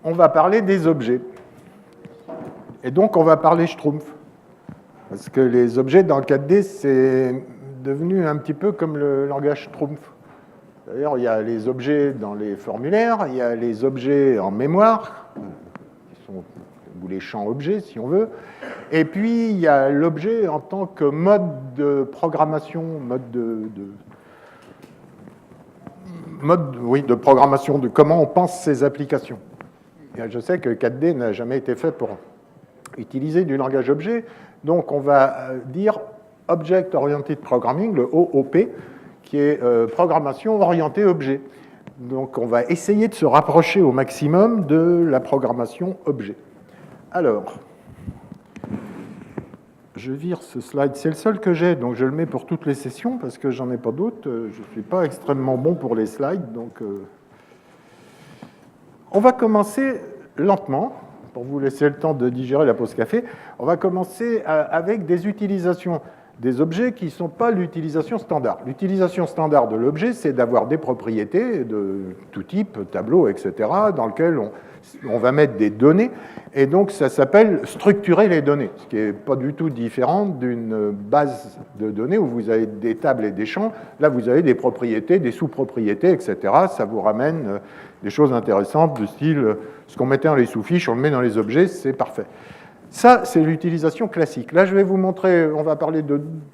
On va parler des objets. Et donc, on va parler Schtroumpf. Parce que les objets dans le 4D, c'est devenu un petit peu comme le langage Schtroumpf. D'ailleurs, il y a les objets dans les formulaires, il y a les objets en mémoire, qui sont, ou les champs objets, si on veut. Et puis, il y a l'objet en tant que mode de programmation, de programmation, de comment on pense ces applications. Et je sais que 4D n'a jamais été fait pour utiliser du langage objet, donc on va dire Object Oriented Programming, le OOP, qui est programmation orientée objet. Donc on va essayer de se rapprocher au maximum de la programmation objet. Alors, je vire ce slide, c'est le seul que j'ai, donc je le mets pour toutes les sessions, parce que j'en ai pas d'autres. Je ne suis pas extrêmement bon pour les slides, donc on va commencer lentement, pour vous laisser le temps de digérer la pause café. On va commencer avec des utilisations des objets qui ne sont pas l'utilisation standard. L'utilisation standard de l'objet, c'est d'avoir des propriétés de tout type, tableau, etc., dans lesquelles on va mettre des données, et donc ça s'appelle structurer les données, ce qui n'est pas du tout différent d'une base de données où vous avez des tables et des champs. Là, vous avez des propriétés, des sous-propriétés, etc. Ça vous ramène des choses intéressantes du style ce qu'on mettait dans les sous-fiches, on le met dans les objets, c'est parfait. Ça, c'est l'utilisation classique. Là, je vais vous montrer, on va parler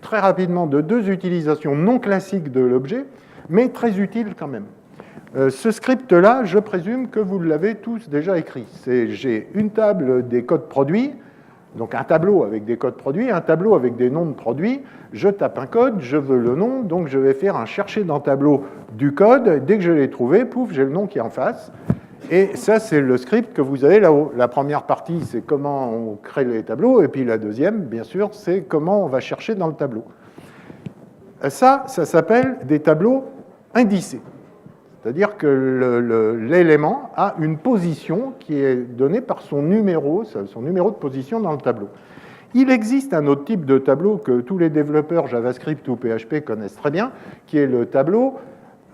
très rapidement de deux utilisations non classiques de l'objet, mais très utiles quand même. Ce script-là, je présume que vous l'avez tous déjà écrit. J'ai une table des codes produits, donc un tableau avec des codes produits, un tableau avec des noms de produits. Je tape un code, je veux le nom, donc je vais faire un chercher dans le tableau du code. Dès que je l'ai trouvé, pouf, j'ai le nom qui est en face. Et ça, c'est le script que vous avez là-haut. La première partie, c'est comment on crée les tableaux, et puis la deuxième, bien sûr, c'est comment on va chercher dans le tableau. Ça s'appelle des tableaux indicés. C'est-à-dire que l'élément a une position qui est donnée par son numéro de position dans le tableau. Il existe un autre type de tableau que tous les développeurs JavaScript ou PHP connaissent très bien, qui est le tableau...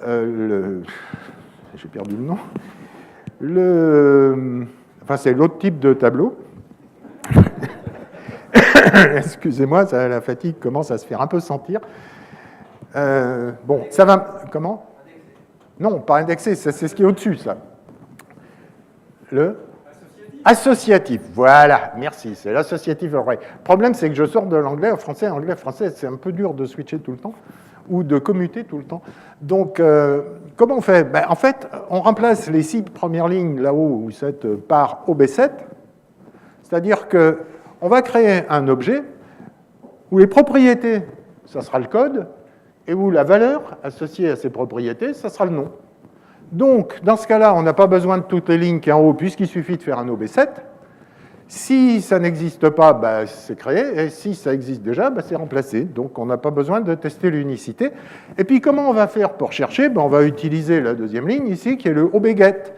j'ai perdu le nom. Enfin, c'est l'autre type de tableau. Excusez-moi, la fatigue commence à se faire un peu sentir. Bon, ça va... Comment ? Non, pas indexé, c'est ce qui est au-dessus, ça. Le associatif, voilà, merci, c'est l'associatif array. Le problème, c'est que je sors de l'anglais au français. Anglais-français, c'est un peu dur de switcher tout le temps, ou de commuter tout le temps. Donc, comment on fait ? En fait, on remplace les 6 premières lignes, là-haut, ou 7, par OB7, c'est-à-dire qu'on va créer un objet où les propriétés, ça sera le code, et où la valeur associée à ces propriétés, ça sera le nom. Donc, dans ce cas-là, on n'a pas besoin de toutes les lignes qui sont en haut, puisqu'il suffit de faire un OB7. Si ça n'existe pas, c'est créé, et si ça existe déjà, c'est remplacé. Donc, on n'a pas besoin de tester l'unicité. Et puis, comment on va faire pour chercher ? On va utiliser la deuxième ligne ici, qui est le OBGET.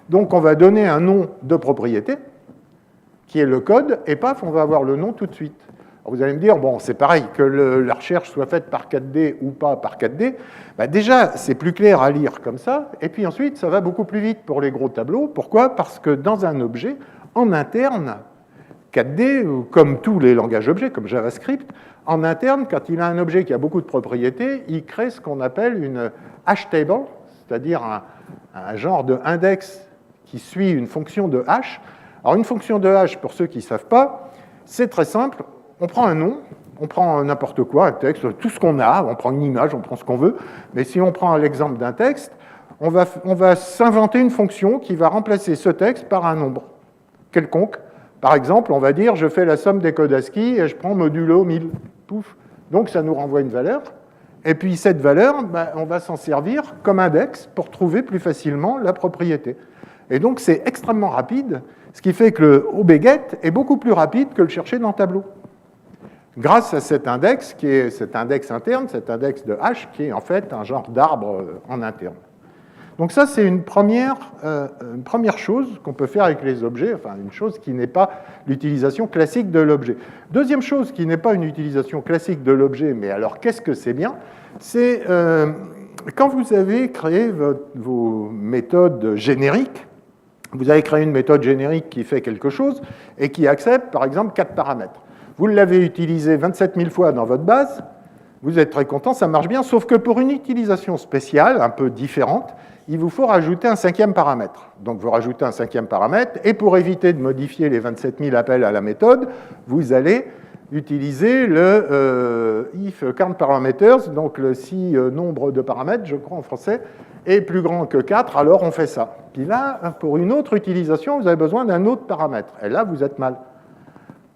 Donc, on va donner un nom de propriété, qui est le code, et paf, on va avoir le nom tout de suite. Alors vous allez me dire, bon, c'est pareil, que la recherche soit faite par 4D ou pas par 4D. Déjà, c'est plus clair à lire comme ça, et puis ensuite, ça va beaucoup plus vite pour les gros tableaux. Pourquoi ? Parce que dans un objet, en interne, 4D, comme tous les langages objets, comme JavaScript, en interne, quand il a un objet qui a beaucoup de propriétés, il crée ce qu'on appelle une hash table, c'est-à-dire un genre de index qui suit une fonction de hash. Alors une fonction de hash, pour ceux qui ne savent pas, c'est très simple. On prend un nom, on prend n'importe quoi, un texte, tout ce qu'on a, on prend une image, on prend ce qu'on veut, mais si on prend l'exemple d'un texte, on va s'inventer une fonction qui va remplacer ce texte par un nombre quelconque. Par exemple, on va dire, je fais la somme des codes ASCII et je prends modulo 1000. Pouf. Donc ça nous renvoie une valeur, et puis cette valeur, on va s'en servir comme index pour trouver plus facilement la propriété. Et donc c'est extrêmement rapide, ce qui fait que le OBGET est beaucoup plus rapide que le chercher dans le tableau. Grâce à cet index, qui est cet index interne, cet index de hash, qui est en fait un genre d'arbre en interne. Donc ça, c'est une première chose qu'on peut faire avec les objets, enfin une chose qui n'est pas l'utilisation classique de l'objet. Deuxième chose qui n'est pas une utilisation classique de l'objet, mais alors qu'est-ce que c'est bien ? C'est quand vous avez créé vos méthodes génériques, vous avez créé une méthode générique qui fait quelque chose et qui accepte, par exemple, 4 paramètres. Vous l'avez utilisé 27 000 fois dans votre base, vous êtes très content, ça marche bien, sauf que pour une utilisation spéciale, un peu différente, il vous faut rajouter un 5e paramètre. Donc vous rajoutez un 5e paramètre, et pour éviter de modifier les 27 000 appels à la méthode, vous allez utiliser le if count parameters, donc si nombre de paramètres, je crois en français, est plus grand que 4, alors on fait ça. Puis là, pour une autre utilisation, vous avez besoin d'un autre paramètre. Et là, vous êtes mal.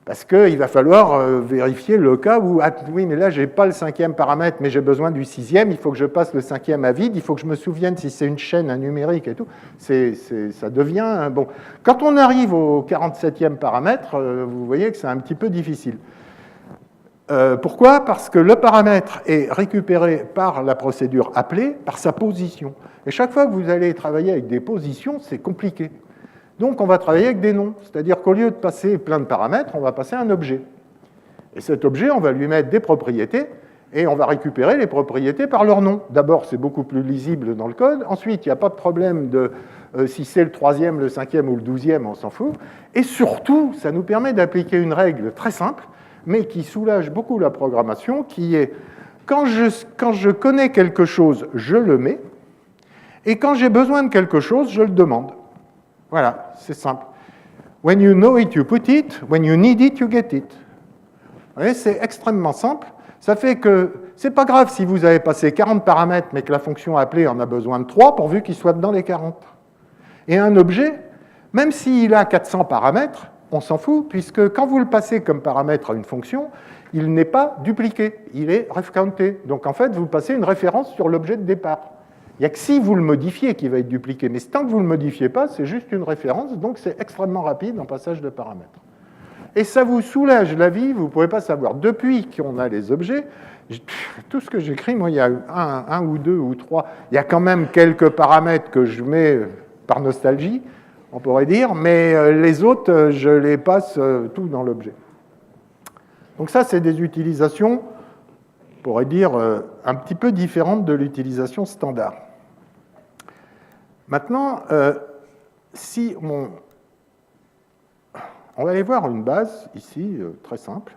Parce qu'il va falloir vérifier le cas où, ah, oui, mais là, je n'ai pas le 5e paramètre, mais j'ai besoin du 6e, il faut que je passe le 5e à vide, il faut que je me souvienne si c'est une chaîne, un numérique et tout. Ça devient... Bon. Quand on arrive au 47e paramètre, vous voyez que c'est un petit peu difficile. Pourquoi? Parce que le paramètre est récupéré par la procédure appelée, par sa position. Et chaque fois que vous allez travailler avec des positions, c'est compliqué. Donc on va travailler avec des noms, c'est-à-dire qu'au lieu de passer plein de paramètres, on va passer un objet. Et cet objet, on va lui mettre des propriétés, et on va récupérer les propriétés par leur nom. D'abord, c'est beaucoup plus lisible dans le code. Ensuite, il n'y a pas de problème de si c'est le 3e, le 5e ou le 12e, on s'en fout. Et surtout, ça nous permet d'appliquer une règle très simple, mais qui soulage beaucoup la programmation, qui est quand je connais quelque chose, je le mets, et quand j'ai besoin de quelque chose, je le demande. Voilà, c'est simple. When you know it, you put it. When you need it, you get it. Vous voyez, c'est extrêmement simple. Ça fait que c'est pas grave si vous avez passé 40 paramètres, mais que la fonction appelée en a besoin de 3, pourvu qu'il soit dans les 40. Et un objet, même s'il a 400 paramètres, on s'en fout, puisque quand vous le passez comme paramètre à une fonction, il n'est pas dupliqué, il est ref-counté. Donc en fait, vous passez une référence sur l'objet de départ. Il n'y a que si vous le modifiez qu'il va être dupliqué, mais tant que vous ne le modifiez pas, c'est juste une référence, donc c'est extrêmement rapide en passage de paramètres. Et ça vous soulage la vie, vous ne pouvez pas savoir. Depuis qu'on a les objets, tout ce que j'écris, moi, il y a un ou deux ou trois, il y a quand même quelques paramètres que je mets par nostalgie, on pourrait dire, mais les autres, je les passe tout dans l'objet. Donc ça, c'est des utilisations, on pourrait dire, un petit peu différentes de l'utilisation standard. Maintenant, si on va aller voir une base, ici, très simple.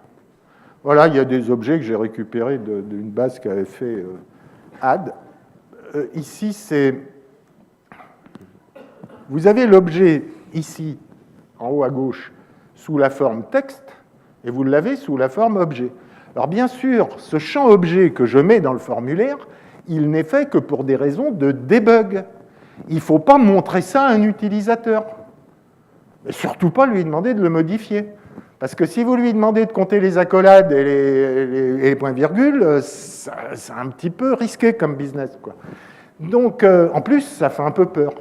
Voilà, il y a des objets que j'ai récupérés d'une base qu'avait fait Add. Ici, c'est... Vous avez l'objet ici, en haut à gauche, sous la forme texte, et vous l'avez sous la forme objet. Alors bien sûr, ce champ objet que je mets dans le formulaire, il n'est fait que pour des raisons de debug. Il ne faut pas montrer ça à un utilisateur. Et surtout pas lui demander de le modifier. Parce que si vous lui demandez de compter les accolades et les points-virgules, c'est un petit peu risqué comme business, quoi. Donc, en plus, ça fait un peu peur.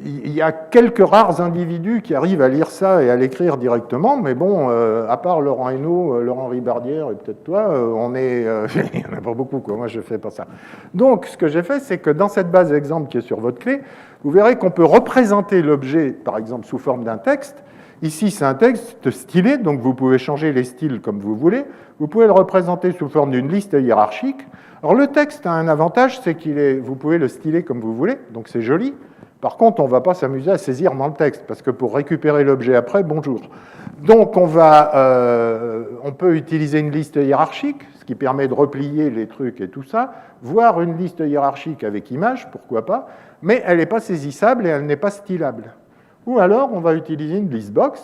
Il y a quelques rares individus qui arrivent à lire ça et à l'écrire directement, mais bon, à part Laurent Hainaut, Laurent Ribardière et peut-être toi, il n'y en a pas beaucoup, quoi. Moi je ne fais pas ça. Donc ce que j'ai fait, c'est que dans cette base exemple qui est sur votre clé, vous verrez qu'on peut représenter l'objet, par exemple, sous forme d'un texte. Ici, c'est un texte stylé, donc vous pouvez changer les styles comme vous voulez. Vous pouvez le représenter sous forme d'une liste hiérarchique. Alors le texte a un avantage, c'est vous pouvez le styler comme vous voulez, donc c'est joli. Par contre, on ne va pas s'amuser à saisir dans le texte, parce que pour récupérer l'objet après, bonjour. Donc, on peut utiliser une liste hiérarchique, ce qui permet de replier les trucs et tout ça, voire une liste hiérarchique avec image, pourquoi pas, mais elle n'est pas saisissable et elle n'est pas stylable. Ou alors, on va utiliser une listbox,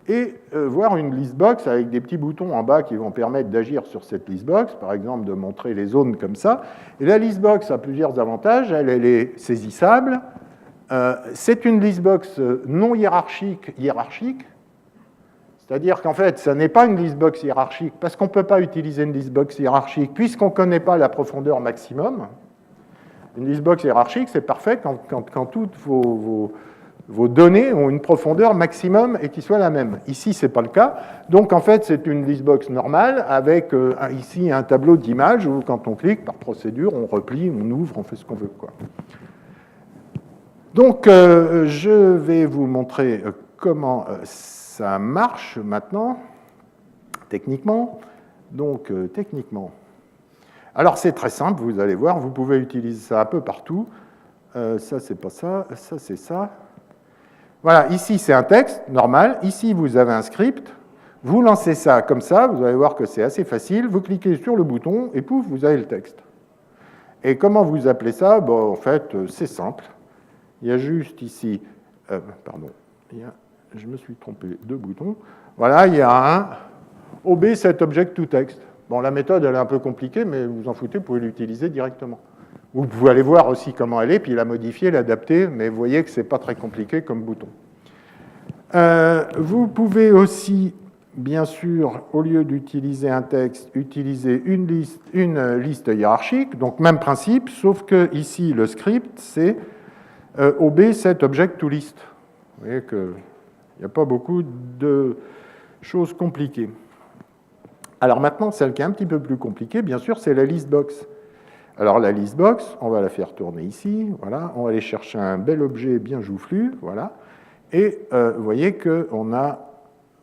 et voir une listbox avec des petits boutons en bas qui vont permettre d'agir sur cette listbox, par exemple de montrer les zones comme ça. Et la listbox a plusieurs avantages. Elle est saisissable. C'est une listbox non hiérarchique, c'est-à-dire qu'en fait, ça n'est pas une listbox hiérarchique, parce qu'on ne peut pas utiliser une listbox hiérarchique, puisqu'on ne connaît pas la profondeur maximum. Une listbox hiérarchique, c'est parfait quand toutes vos données ont une profondeur maximum et qui soit la même. Ici, ce n'est pas le cas. Donc, en fait, c'est une listbox normale avec ici un tableau d'images où, quand on clique, par procédure, on replie, on ouvre, on fait ce qu'on veut, quoi. Donc, je vais vous montrer comment ça marche maintenant, techniquement. Donc, techniquement. Alors, c'est très simple, vous allez voir, vous pouvez utiliser ça un peu partout. Ça, c'est pas ça, ça, c'est ça. Voilà, ici, c'est un texte normal. Ici, vous avez un script. Vous lancez ça comme ça, vous allez voir que c'est assez facile. Vous cliquez sur le bouton et pouf, vous avez le texte. Et comment vous appelez ça? Bon, en fait, c'est simple. Il y a juste ici... pardon, je me suis trompé de bouton. Voilà, il y a un OB set object to text. Bon, la méthode, elle est un peu compliquée, mais vous en foutez, vous pouvez l'utiliser directement. Vous pouvez aller voir aussi comment elle est, puis la modifier, l'adapter, mais vous voyez que ce n'est pas très compliqué comme bouton. Vous pouvez aussi, bien sûr, au lieu d'utiliser un texte, utiliser une liste hiérarchique, donc même principe, sauf que ici, le script, c'est OB set object to list. Vous voyez qu'il n'y a pas beaucoup de choses compliquées. Alors maintenant, celle qui est un petit peu plus compliquée, bien sûr, c'est la list box. Alors la list box, on va la faire tourner ici, voilà, on va aller chercher un bel objet bien joufflu, voilà, et vous voyez qu'on a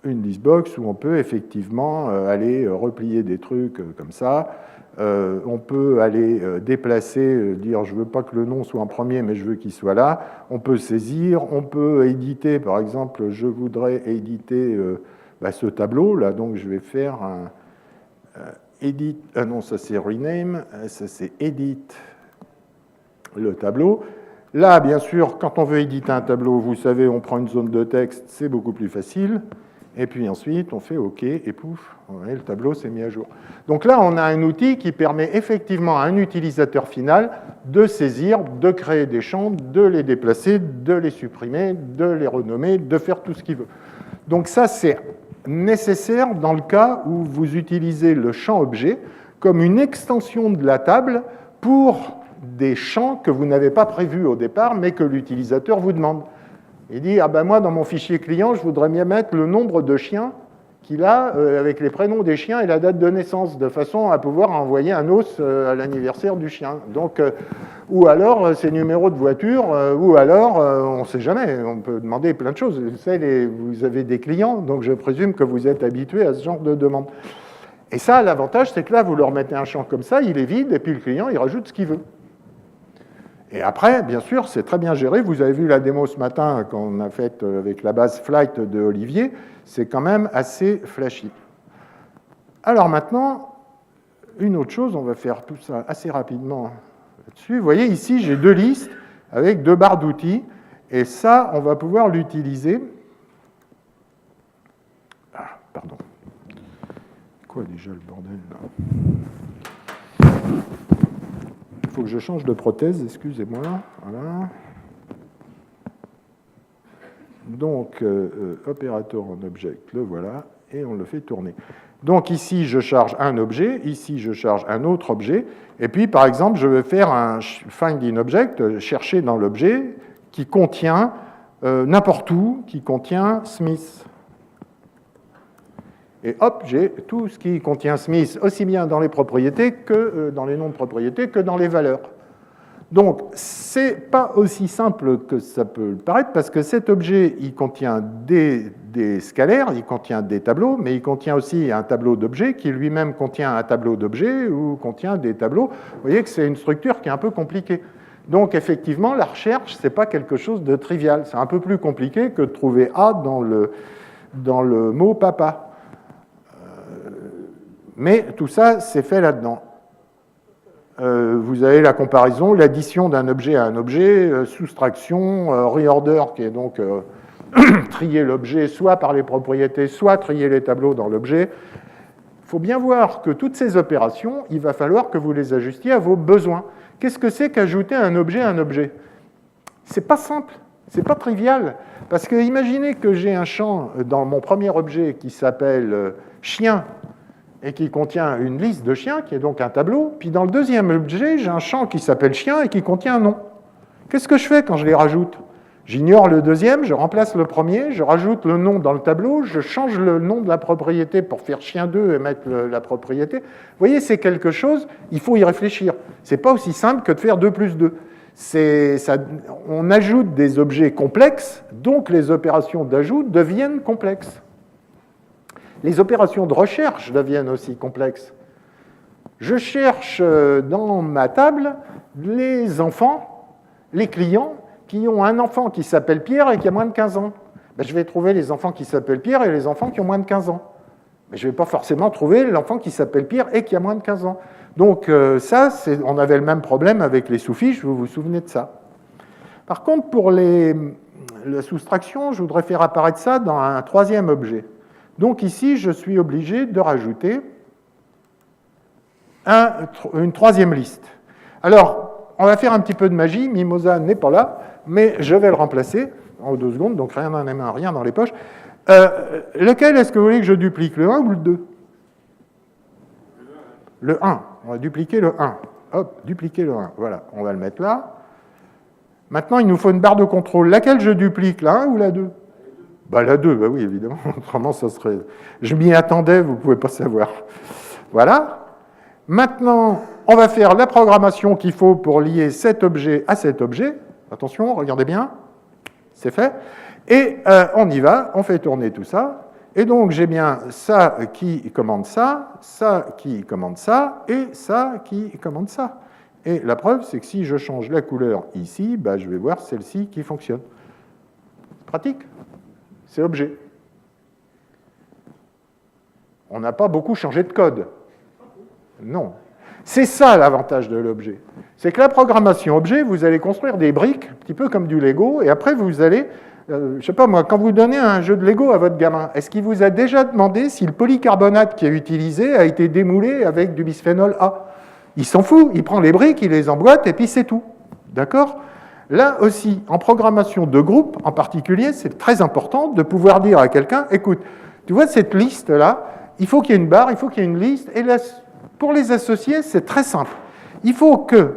une list box où on peut effectivement aller replier des trucs comme ça, on peut aller déplacer, dire je ne veux pas que le nom soit en premier, mais je veux qu'il soit là, on peut saisir, on peut éditer, par exemple, je voudrais éditer ce tableau, là, donc je vais faire un... edit, non, ça c'est rename, ça c'est edit le tableau. Là, bien sûr, quand on veut éditer un tableau, vous savez, on prend une zone de texte, c'est beaucoup plus facile. Et puis ensuite, on fait OK, et pouf, le tableau s'est mis à jour. Donc là, on a un outil qui permet effectivement à un utilisateur final de saisir, de créer des champs, de les déplacer, de les supprimer, de les renommer, de faire tout ce qu'il veut. Donc ça, c'est nécessaire dans le cas où vous utilisez le champ objet comme une extension de la table pour des champs que vous n'avez pas prévus au départ, mais que l'utilisateur vous demande. Il dit, ah ben moi, dans mon fichier client, je voudrais bien mettre le nombre de chiens qu'il a avec les prénoms des chiens et la date de naissance, de façon à pouvoir envoyer un os à l'anniversaire du chien. Donc, ou alors ses numéros de voiture, ou alors, on ne sait jamais, on peut demander plein de choses. Vous savez, vous avez des clients, donc je présume que vous êtes habitué à ce genre de demande. Et ça, l'avantage, c'est que là, vous leur mettez un champ comme ça, il est vide, et puis le client, il rajoute ce qu'il veut. Et après, bien sûr, c'est très bien géré. Vous avez vu la démo ce matin qu'on a faite avec la base Flight de Olivier. C'est quand même assez flashy. Alors maintenant, une autre chose, on va faire tout ça assez rapidement là-dessus. Vous voyez, ici, j'ai deux listes avec deux barres d'outils. Et ça, on va pouvoir l'utiliser. Ah, pardon. Quoi déjà le bordel là ? Il faut que je change de prothèse, excusez-moi. Voilà. Donc, opérateur en object, le voilà, et on le fait tourner. Donc ici, je charge un objet, ici, je charge un autre objet, et puis, par exemple, je vais faire un find in object, chercher dans l'objet qui contient n'importe où, qui contient Smith. Et hop, j'ai tout ce qui contient Smith, aussi bien dans les propriétés que dans les noms de propriétés que dans les valeurs. Donc, ce n'est pas aussi simple que ça peut le paraître, parce que cet objet, il contient des scalaires, il contient des tableaux, mais il contient aussi un tableau d'objets qui lui-même contient un tableau d'objets ou contient des tableaux. Vous voyez que c'est une structure qui est un peu compliquée. Donc, effectivement, la recherche, ce n'est pas quelque chose de trivial. C'est un peu plus compliqué que de trouver A dans le mot papa. Mais tout ça, c'est fait là-dedans. Vous avez la comparaison, l'addition d'un objet à un objet, soustraction, reorder, qui est donc trier l'objet soit par les propriétés, soit trier les tableaux dans l'objet. Il faut bien voir que toutes ces opérations, il va falloir que vous les ajustiez à vos besoins. Qu'est-ce que c'est qu'ajouter un objet à un objet? C'est pas simple, c'est pas trivial. Parce que imaginez que j'ai un champ dans mon premier objet qui s'appelle chien, et qui contient une liste de chiens, qui est donc un tableau. Puis dans le deuxième objet, j'ai un champ qui s'appelle chien et qui contient un nom. Qu'est-ce que je fais quand je les rajoute? J'ignore le deuxième, je remplace le premier, je rajoute le nom dans le tableau, je change le nom de la propriété pour faire chien 2 et mettre la propriété. Vous voyez, c'est quelque chose, il faut y réfléchir. Ce n'est pas aussi simple que de faire 2 plus 2. On ajoute des objets complexes, donc les opérations d'ajout deviennent complexes. Les opérations de recherche deviennent aussi complexes. Je cherche dans ma table les enfants, les clients qui ont un enfant qui s'appelle Pierre et qui a moins de 15 ans. Ben, je vais trouver les enfants qui s'appellent Pierre et les enfants qui ont moins de 15 ans. Mais je ne vais pas forcément trouver l'enfant qui s'appelle Pierre et qui a moins de 15 ans. Donc on avait le même problème avec les sous-fiches, vous vous souvenez de ça. Par contre, pour la soustraction, je voudrais faire apparaître ça dans un troisième objet. Donc ici, je suis obligé de rajouter une troisième liste. Alors, on va faire un petit peu de magie, Mimosa n'est pas là, mais je vais le remplacer en 2 secondes, donc rien dans les mains, rien dans les poches. Lequel est-ce que vous voulez que je duplique, le 1 ou le 2? Le 1. On va dupliquer le 1. Hop, dupliquer le 1. Voilà, on va le mettre là. Maintenant, il nous faut une barre de contrôle. Laquelle je duplique, la 1 ou la 2? Bah, la 2, bah oui, évidemment. Autrement, ça serait... Je m'y attendais, vous ne pouvez pas savoir. Voilà. Maintenant, on va faire la programmation qu'il faut pour lier cet objet à cet objet. Attention, regardez bien. C'est fait. Et on y va, on fait tourner tout ça. Et donc, j'ai bien ça qui commande ça, ça qui commande ça, et ça qui commande ça. Et la preuve, c'est que si je change la couleur ici, bah, je vais voir celle-ci qui fonctionne. Pratique. C'est objet. On n'a pas beaucoup changé de code. Non. C'est ça l'avantage de l'objet. C'est que la programmation objet, vous allez construire des briques, un petit peu comme du Lego, et après vous allez... je ne sais pas moi, quand vous donnez un jeu de Lego à votre gamin, est-ce qu'il vous a déjà demandé si le polycarbonate qui est utilisé a été démoulé avec du bisphénol A? Il s'en fout, il prend les briques, il les emboîte et puis c'est tout. D'accord? Là aussi, en programmation de groupe en particulier, c'est très important de pouvoir dire à quelqu'un, écoute, tu vois cette liste-là, il faut qu'il y ait une barre, il faut qu'il y ait une liste, et là, pour les associer, c'est très simple. Il faut que,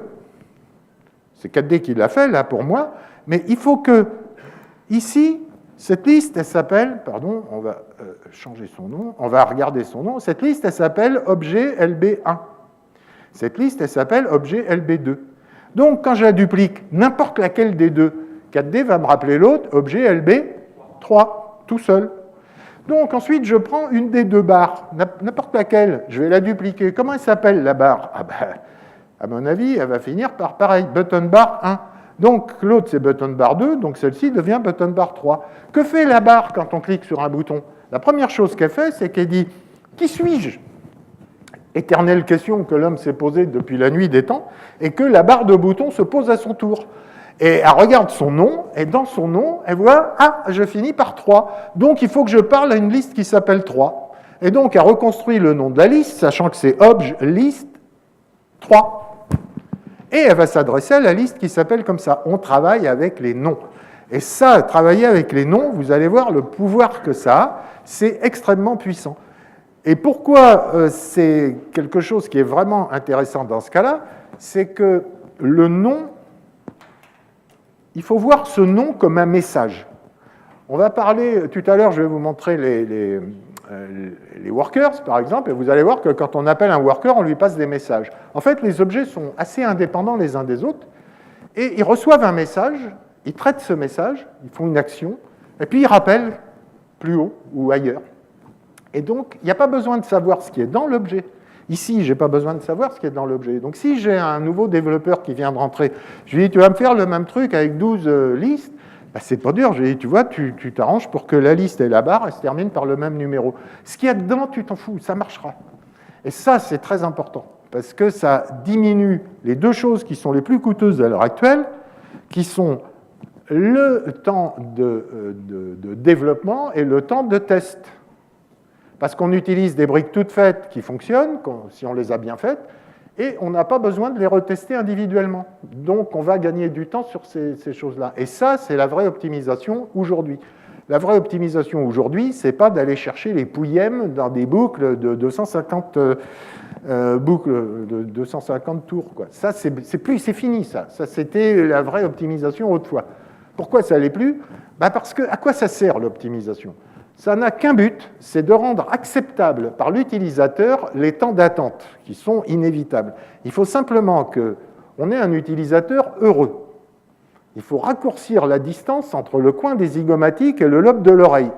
c'est 4D qui l'a fait là pour moi, mais il faut que ici, cette liste, elle s'appelle, pardon, on va changer son nom, on va regarder son nom, cette liste, elle s'appelle objet LB1. Cette liste, elle s'appelle objet LB2. Donc, quand je la duplique, n'importe laquelle des deux, 4D va me rappeler l'autre, objet LB3, tout seul. Donc, ensuite, je prends une des deux barres, n'importe laquelle, je vais la dupliquer. Comment elle s'appelle, la barre? Ah ben, à mon avis, elle va finir par pareil, button bar 1. Donc, l'autre, c'est button bar 2, donc celle-ci devient button bar 3. Que fait la barre quand on clique sur un bouton? La première chose qu'elle fait, c'est qu'elle dit « Qui suis-je » Éternelle question que l'homme s'est posée depuis la nuit des temps, et que la barre de bouton se pose à son tour. Et elle regarde son nom, et dans son nom, elle voit « Ah, je finis par 3, donc il faut que je parle à une liste qui s'appelle 3. » Et donc, elle reconstruit le nom de la liste, sachant que c'est obj list 3. Et elle va s'adresser à la liste qui s'appelle comme ça. On travaille avec les noms. Et ça, travailler avec les noms, vous allez voir le pouvoir que ça a, c'est extrêmement puissant. Et pourquoi c'est quelque chose qui est vraiment intéressant dans ce cas-là, c'est que le nom, il faut voir ce nom comme un message. On va parler, tout à l'heure, je vais vous montrer les workers, par exemple, et vous allez voir que quand on appelle un worker, on lui passe des messages. En fait, les objets sont assez indépendants les uns des autres, et ils reçoivent un message, ils traitent ce message, ils font une action, et puis ils rappellent plus haut ou ailleurs. Et donc, il n'y a pas besoin de savoir ce qui est dans l'objet. Ici, je n'ai pas besoin de savoir ce qui est dans l'objet. Donc, si j'ai un nouveau développeur qui vient de rentrer, je lui dis, tu vas me faire le même truc avec 12 listes, ben, c'est pas dur. Je lui dis, tu vois, tu t'arranges pour que la liste et la barre, elles se terminent par le même numéro. Ce qu'il y a dedans, tu t'en fous, ça marchera. Et ça, c'est très important, parce que ça diminue les deux choses qui sont les plus coûteuses à l'heure actuelle, qui sont le temps de développement et le temps de test. Parce qu'on utilise des briques toutes faites qui fonctionnent, si on les a bien faites, et on n'a pas besoin de les retester individuellement. Donc, on va gagner du temps sur ces choses-là. Et ça, c'est la vraie optimisation aujourd'hui. La vraie optimisation aujourd'hui, ce n'est pas d'aller chercher les pouillèmes dans des boucles de 250 tours, quoi. Ça, c'est fini, ça. Ça, c'était la vraie optimisation autrefois. Pourquoi ça n'allait plus? Parce que, à quoi ça sert, l'optimisation? Ça n'a qu'un but, c'est de rendre acceptable par l'utilisateur les temps d'attente, qui sont inévitables. Il faut simplement qu'on ait un utilisateur heureux. Il faut raccourcir la distance entre le coin des zygomatiques et le lobe de l'oreille.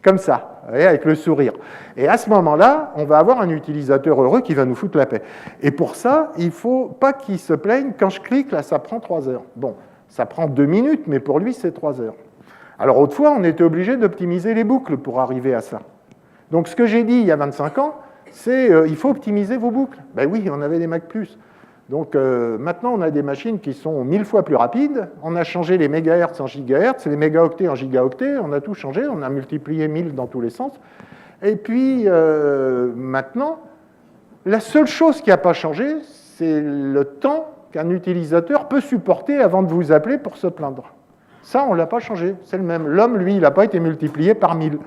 Comme ça. vous voyez, avec le sourire. Et à ce moment-là, on va avoir un utilisateur heureux qui va nous foutre la paix. Et pour ça, il ne faut pas qu'il se plaigne. Quand je clique, là, ça prend 3 heures. Bon, ça prend 2 minutes, mais pour lui, c'est 3 heures. Alors, autrefois, on était obligé d'optimiser les boucles pour arriver à ça. Donc, ce que j'ai dit il y a 25 ans, c'est il faut optimiser vos boucles. Ben oui, on avait des Mac+. Donc maintenant, on a des machines qui sont 1000 fois plus rapides. On a changé les mégahertz en gigahertz, les mégaoctets en gigaoctets. On a tout changé, on a multiplié 1000 dans tous les sens. Et puis maintenant, la seule chose qui n'a pas changé, c'est le temps qu'un utilisateur peut supporter avant de vous appeler pour se plaindre. Ça, on ne l'a pas changé, c'est le même. L'homme, lui, il n'a pas été multiplié par 1000.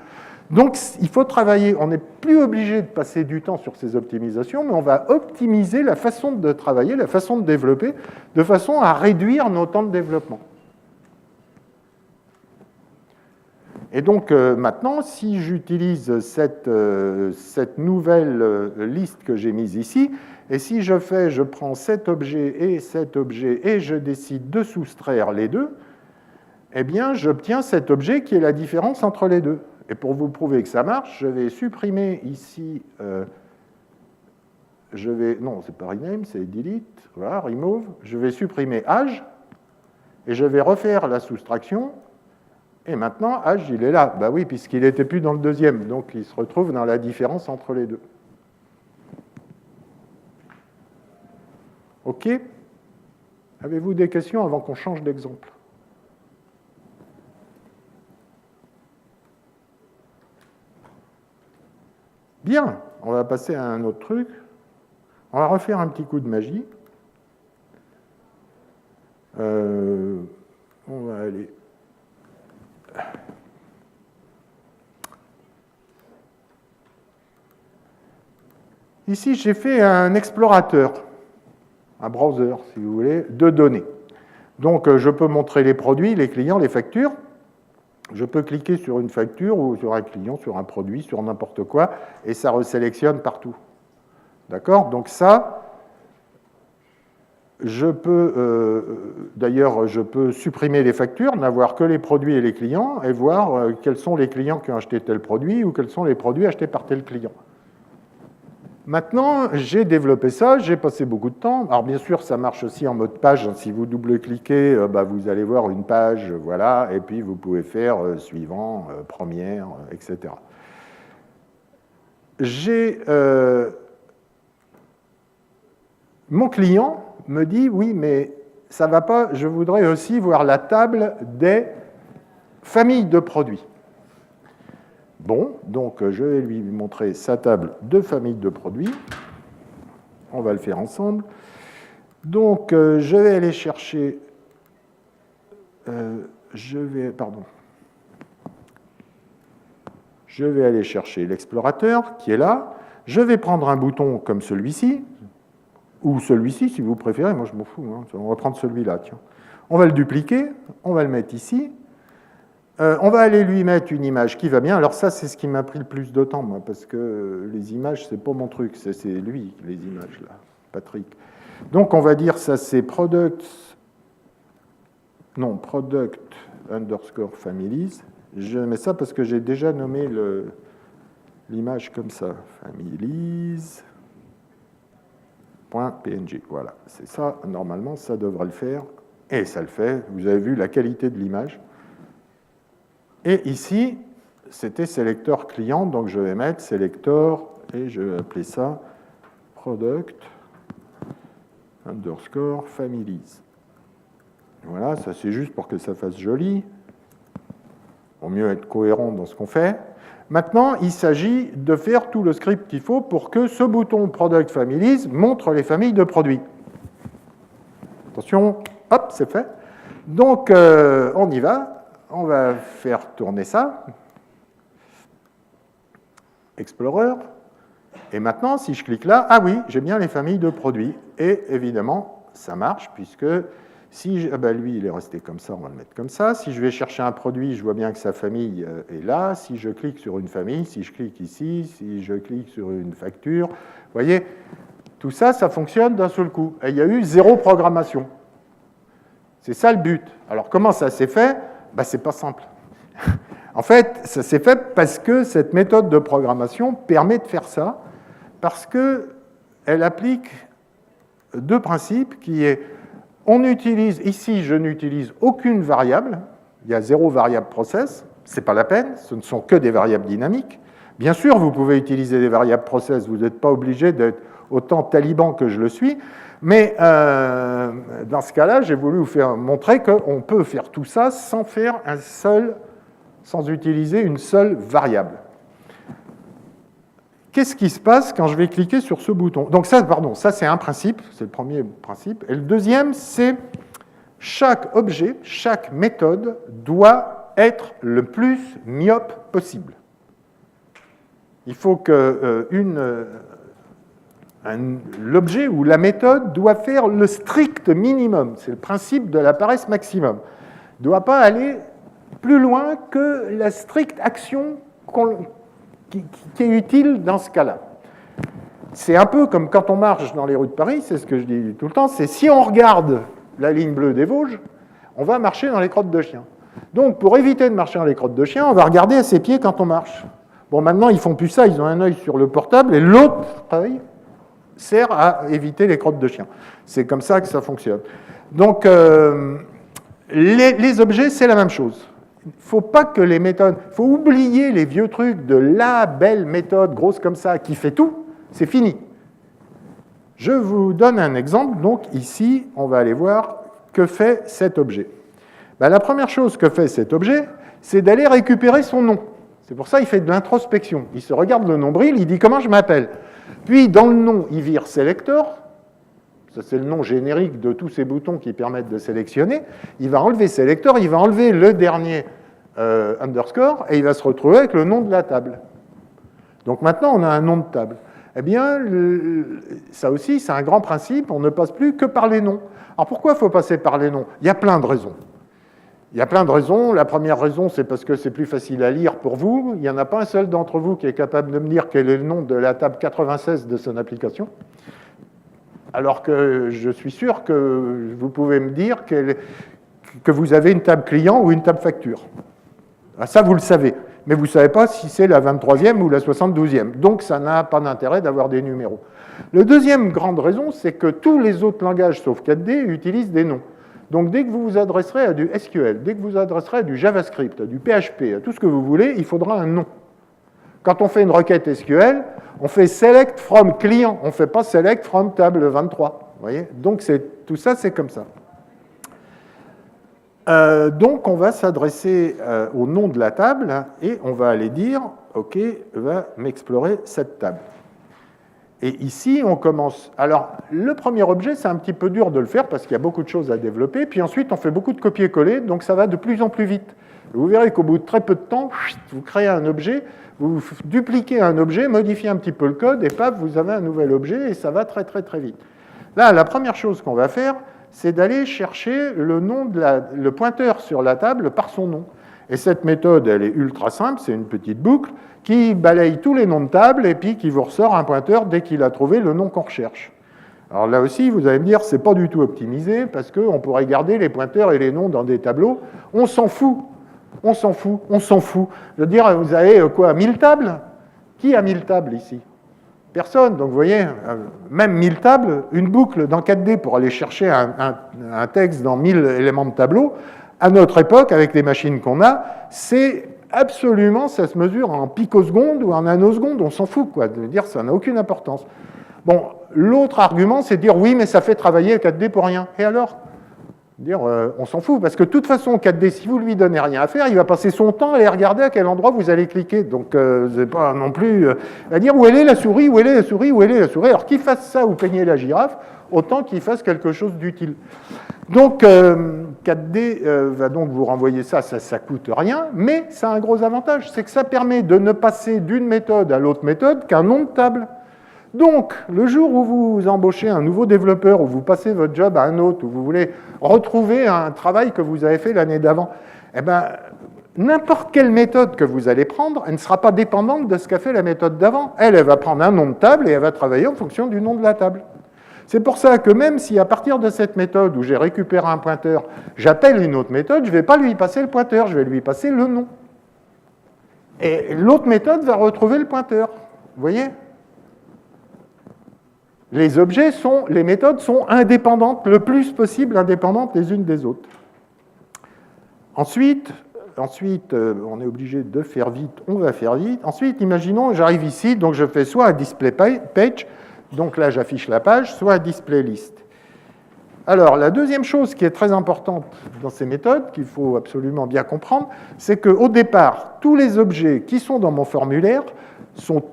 Donc, il faut travailler. On n'est plus obligé de passer du temps sur ces optimisations, mais on va optimiser la façon de travailler, la façon de développer, de façon à réduire nos temps de développement. Et donc, maintenant, si j'utilise cette nouvelle liste que j'ai mise ici, et si je prends cet objet et je décide de soustraire les deux, eh bien, j'obtiens cet objet qui est la différence entre les deux. Et pour vous prouver que ça marche, je vais supprimer ici, non, c'est pas rename, c'est delete, voilà, remove, je vais supprimer âge, et je vais refaire la soustraction, et maintenant, âge, il est là. Bah oui, puisqu'il n'était plus dans le deuxième, donc il se retrouve dans la différence entre les deux. OK? Avez-vous des questions avant qu'on change d'exemple? Bien, on va passer à un autre truc. On va refaire un petit coup de magie. On va aller... Ici, j'ai fait un explorateur, un browser, si vous voulez, de données. Donc, je peux montrer les produits, les clients, les factures. Je peux cliquer sur une facture ou sur un client, sur un produit, sur n'importe quoi, et ça resélectionne partout. D'accord? Donc ça, je peux, d'ailleurs, je peux supprimer les factures, n'avoir que les produits et les clients, et voir quels sont les clients qui ont acheté tel produit ou quels sont les produits achetés par tel client. Maintenant, j'ai développé ça, j'ai passé beaucoup de temps. Alors bien sûr, ça marche aussi en mode page. Si vous double-cliquez, vous allez voir une page, voilà, et puis vous pouvez faire suivant, première, etc. Mon client me dit, oui, mais ça ne va pas, je voudrais aussi voir la table des familles de produits. Bon, donc je vais lui montrer sa table de famille de produits. On va le faire ensemble. Donc, je vais aller chercher... Je vais aller chercher l'explorateur qui est là. Je vais prendre un bouton comme celui-ci, ou celui-ci si vous préférez. Moi, je m'en fous. Hein. On va prendre celui-là. Tiens. On va le dupliquer. On va le mettre ici. On va aller lui mettre une image qui va bien. Alors ça, c'est ce qui m'a pris le plus de temps, moi, parce que les images, c'est pas mon truc, c'est lui, les images, là, Patrick. Donc, on va dire ça, c'est product underscore families. Je mets ça parce que j'ai déjà nommé l'image comme ça, families.png. Voilà, c'est ça, normalement, ça devrait le faire, et ça le fait. Vous avez vu la qualité de l'image. Et ici, c'était selector client, donc je vais mettre selector, et je vais appeler ça product underscore families. Voilà, ça c'est juste pour que ça fasse joli. Vaut mieux être cohérent dans ce qu'on fait. Maintenant, il s'agit de faire tout le script qu'il faut pour que ce bouton product families montre les familles de produits. Attention, hop, c'est fait. Donc, on y va. On va faire tourner ça. Explorer. Et maintenant, si je clique là, ah oui, j'ai bien les familles de produits. Et évidemment, ça marche, puisque si lui, il est resté comme ça, on va le mettre comme ça. Si je vais chercher un produit, je vois bien que sa famille est là. Si je clique sur une famille, si je clique ici, si je clique sur une facture, vous voyez, tout ça, ça fonctionne d'un seul coup. Et il y a eu 0 programmation. C'est ça le but. Alors, comment ça s'est fait ? C'est pas simple. En fait, ça s'est fait parce que cette méthode de programmation permet de faire ça, parce qu'elle applique deux principes qui est, on utilise, ici je n'utilise aucune variable, il y a 0 variable process, ce n'est pas la peine, ce ne sont que des variables dynamiques. Bien sûr, vous pouvez utiliser des variables process, vous n'êtes pas obligé d'être autant taliban que je le suis, mais dans ce cas-là, j'ai voulu vous faire montrer qu'on peut faire tout ça sans utiliser une seule variable. Qu'est-ce qui se passe quand je vais cliquer sur ce bouton? Donc ça, c'est un principe, c'est le premier principe. Et le deuxième, c'est chaque objet, chaque méthode doit être le plus myope possible. Il faut que l'objet ou la méthode doit faire le strict minimum. C'est le principe de la paresse maximum. Il ne doit pas aller plus loin que la stricte action qui est utile dans ce cas-là. C'est un peu comme quand on marche dans les rues de Paris, c'est ce que je dis tout le temps, c'est si on regarde la ligne bleue des Vosges, on va marcher dans les crottes de chien. Donc, pour éviter de marcher dans les crottes de chien, on va regarder à ses pieds quand on marche. Bon, maintenant, ils font plus ça, ils ont un œil sur le portable, et l'autre œil sert à éviter les crottes de chien. C'est comme ça que ça fonctionne. Donc, les objets, c'est la même chose. Il ne faut pas que les méthodes... Il faut oublier les vieux trucs de la belle méthode grosse comme ça qui fait tout. C'est fini. Je vous donne un exemple. Donc, ici, on va aller voir que fait cet objet. Ben, la première chose que fait cet objet, c'est d'aller récupérer son nom. C'est pour ça qu'il fait de l'introspection. Il se regarde le nombril, il dit « Comment je m'appelle ?» Puis, dans le nom, il vire « Selector ». Ça, c'est le nom générique de tous ces boutons qui permettent de sélectionner. Il va enlever Selector, il va enlever le dernier underscore, et il va se retrouver avec le nom de la table. Donc maintenant, on a un nom de table. Eh bien, ça aussi, c'est un grand principe, on ne passe plus que par les noms. Alors pourquoi il faut passer par les noms? Il y a plein de raisons. Il y a plein de raisons. La première raison, c'est parce que c'est plus facile à lire pour vous. Il n'y en a pas un seul d'entre vous qui est capable de me dire quel est le nom de la table 96 de son application. Alors que je suis sûr que vous pouvez me dire que vous avez une table client ou une table facture. Ça, vous le savez. Mais vous ne savez pas si c'est la 23e ou la 72e. Donc, ça n'a pas d'intérêt d'avoir des numéros. La deuxième grande raison, c'est que tous les autres langages, sauf 4D, utilisent des noms. Donc, dès que vous vous adresserez à du SQL, dès que vous vous adresserez à du JavaScript, à du PHP, à tout ce que vous voulez, il faudra un nom. Quand on fait une requête SQL, on fait select from client, on ne fait pas select from table 23. Vous voyez? Donc, tout ça, c'est comme ça. Donc, on va s'adresser au nom de la table et on va aller dire, OK, va m'explorer cette table. Et ici, on commence. Alors, le premier objet, c'est un petit peu dur de le faire parce qu'il y a beaucoup de choses à développer. Puis ensuite, on fait beaucoup de copier-coller, donc ça va de plus en plus vite. Vous verrez qu'au bout de très peu de temps, vous créez un objet, vous dupliquez un objet, modifiez un petit peu le code, et paf, vous avez un nouvel objet, et ça va très très très vite. Là, la première chose qu'on va faire, c'est d'aller chercher le pointeur sur la table par son nom. Et cette méthode, elle est ultra simple, c'est une petite boucle qui balaye tous les noms de table et puis qui vous ressort un pointeur dès qu'il a trouvé le nom qu'on recherche. Alors là aussi, vous allez me dire, c'est pas du tout optimisé parce qu'on pourrait garder les pointeurs et les noms dans des tableaux. On s'en fout. On s'en fout. On s'en fout. Je veux dire, vous avez quoi, 1000 tables? Qui a 1000 tables ici? Personne. Donc vous voyez, même 1000 tables, une boucle dans 4D pour aller chercher un texte dans 1000 éléments de tableau, à notre époque, avec les machines qu'on a, c'est absolument, ça se mesure en picosecondes ou en nanosecondes, on s'en fout, quoi. De dire, ça n'a aucune importance. Bon, l'autre argument, c'est de dire, oui, mais ça fait travailler 4D pour rien. Et alors? Dire, on s'en fout, parce que de toute façon, 4D, si vous lui donnez rien à faire, il va passer son temps à aller regarder à quel endroit vous allez cliquer. Donc, c'est pas non plus à dire où elle est la souris, où elle est la souris, où elle est la souris. Alors qu'il fasse ça ou peigner la girafe, autant qu'il fasse quelque chose d'utile. Donc, 4D va donc vous renvoyer ça, ça coûte rien, mais ça a un gros avantage, c'est que ça permet de ne passer d'une méthode à l'autre méthode qu'un nom de table. Donc, le jour où vous embauchez un nouveau développeur, ou vous passez votre job à un autre, ou vous voulez retrouver un travail que vous avez fait l'année d'avant, eh ben, n'importe quelle méthode que vous allez prendre, elle ne sera pas dépendante de ce qu'a fait la méthode d'avant. Elle va prendre un nom de table et elle va travailler en fonction du nom de la table. C'est pour ça que même si à partir de cette méthode où j'ai récupéré un pointeur, j'appelle une autre méthode, je ne vais pas lui passer le pointeur, je vais lui passer le nom. Et l'autre méthode va retrouver le pointeur. Vous voyez? Les méthodes sont indépendantes, le plus possible indépendantes les unes des autres. Ensuite, on est obligé de faire vite, on va faire vite. Ensuite, imaginons, j'arrive ici, donc je fais soit un display page, donc là j'affiche la page, soit un display list. Alors, la deuxième chose qui est très importante dans ces méthodes, qu'il faut absolument bien comprendre, c'est qu'au départ, tous les objets qui sont dans mon formulaire sont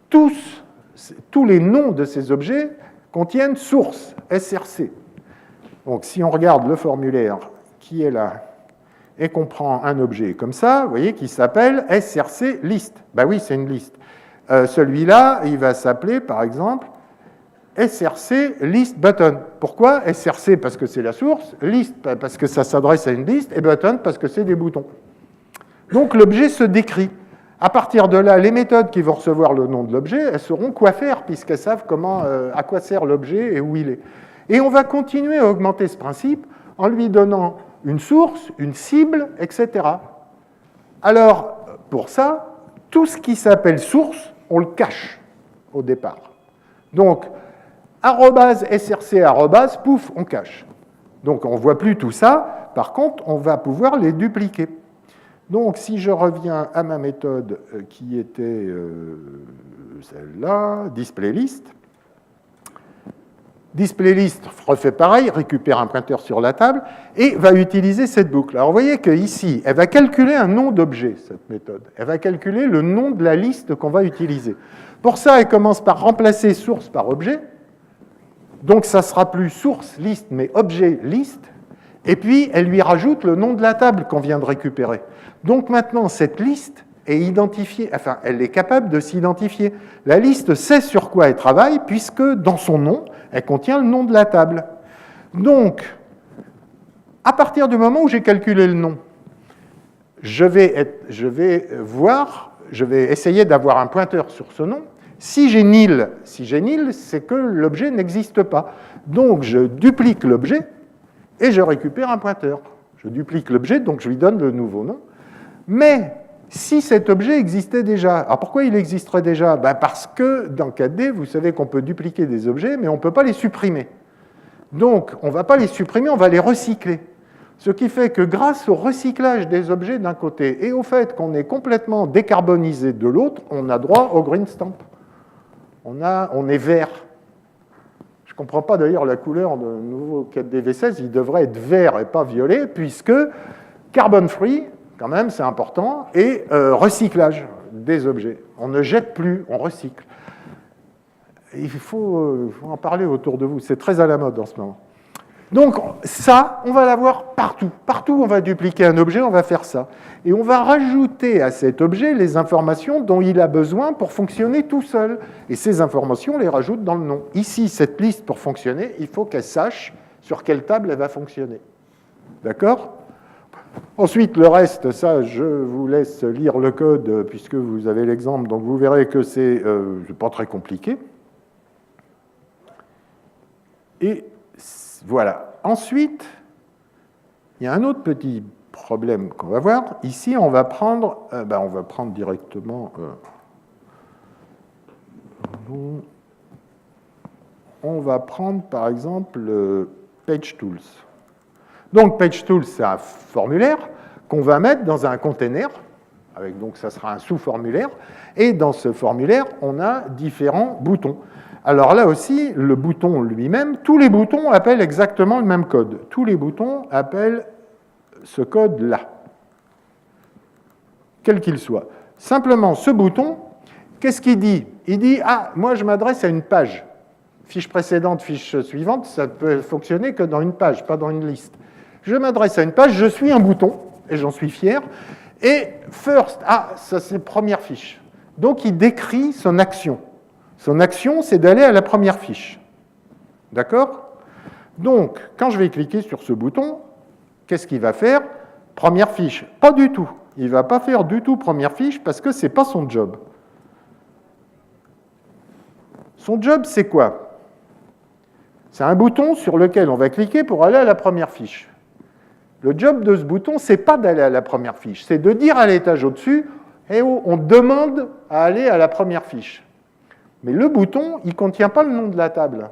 tous les noms de ces objets contiennent source, SRC. Donc, si on regarde le formulaire qui est là, et qu'on prend un objet comme ça, vous voyez, qui s'appelle SRC list. Ben oui, c'est une liste. Celui-là, il va s'appeler, par exemple, SRC list button. Pourquoi SRC? Parce que c'est la source, list parce que ça s'adresse à une liste, et button parce que c'est des boutons. Donc l'objet se décrit. À partir de là, les méthodes qui vont recevoir le nom de l'objet, elles sauront quoi faire, puisqu'elles savent à quoi sert l'objet et où il est. Et on va continuer à augmenter ce principe en lui donnant une source, une cible, etc. Alors, pour ça, tout ce qui s'appelle source, on le cache au départ. Donc, @src, pouf, on cache. Donc, on ne voit plus tout ça. Par contre, on va pouvoir les dupliquer. Donc, si je reviens à ma méthode qui était celle-là, displayList. DisplayList refait pareil, récupère un pointeur sur la table et va utiliser cette boucle. Alors, vous voyez qu'ici, elle va calculer un nom d'objet, cette méthode. Elle va calculer le nom de la liste qu'on va utiliser. Pour ça, elle commence par remplacer source par objet. Donc, ça ne sera plus source list, mais objet list. Et puis, elle lui rajoute le nom de la table qu'on vient de récupérer. Donc, maintenant, cette liste est identifiée, enfin, elle est capable de s'identifier. La liste sait sur quoi elle travaille, puisque dans son nom, elle contient le nom de la table. Donc, à partir du moment où j'ai calculé le nom, je vais essayer d'avoir un pointeur sur ce nom. Si j'ai nil, c'est que l'objet n'existe pas. Donc, je duplique l'objet et je récupère un pointeur. Je duplique l'objet, donc je lui donne le nouveau nom. Mais si cet objet existait déjà, alors pourquoi il existerait déjà? Parce que dans 4D, vous savez qu'on peut dupliquer des objets, mais on ne peut pas les supprimer. Donc, on ne va pas les supprimer, on va les recycler. Ce qui fait que grâce au recyclage des objets d'un côté et au fait qu'on est complètement décarbonisé de l'autre, on a droit au green stamp. On est vert. Je ne comprends pas d'ailleurs la couleur de nouveau 4D V16, il devrait être vert et pas violet, puisque carbon free, quand même, c'est important, et recyclage des objets. On ne jette plus, on recycle. Il faut en parler autour de vous, c'est très à la mode en ce moment. Donc ça, on va l'avoir partout. Partout où on va dupliquer un objet, on va faire ça. Et on va rajouter à cet objet les informations dont il a besoin pour fonctionner tout seul. Et ces informations, on les rajoute dans le nom. Ici, cette liste, pour fonctionner, il faut qu'elle sache sur quelle table elle va fonctionner. D'accord ? Ensuite, le reste, ça, je vous laisse lire le code puisque vous avez l'exemple, donc vous verrez que c'est pas très compliqué. Et voilà. Ensuite, il y a un autre petit problème qu'on va voir. Ici, on va prendre directement... on va prendre, par exemple, PageTools. Donc, PageTools, c'est un formulaire qu'on va mettre dans un container. Donc, ça sera un sous-formulaire. Et dans ce formulaire, on a différents boutons. Alors là aussi, le bouton lui-même, tous les boutons appellent exactement le même code. Tous les boutons appellent ce code-là, quel qu'il soit. Simplement, ce bouton, qu'est-ce qu'il dit? Il dit, moi je m'adresse à une page. Fiche précédente, fiche suivante, ça ne peut fonctionner que dans une page, pas dans une liste. Je m'adresse à une page, je suis un bouton, et j'en suis fier. Et first, ça c'est première fiche. Donc il décrit son action. Son action, c'est d'aller à la première fiche. D'accord? Donc, quand je vais cliquer sur ce bouton, qu'est-ce qu'il va faire? Première fiche. Pas du tout. Il ne va pas faire du tout première fiche parce que ce n'est pas son job. Son job, c'est quoi? C'est un bouton sur lequel on va cliquer pour aller à la première fiche. Le job de ce bouton, ce n'est pas d'aller à la première fiche, c'est de dire à l'étage au-dessus, Eh oh, on demande à aller à la première fiche. Mais le bouton, il ne contient pas le nom de la table.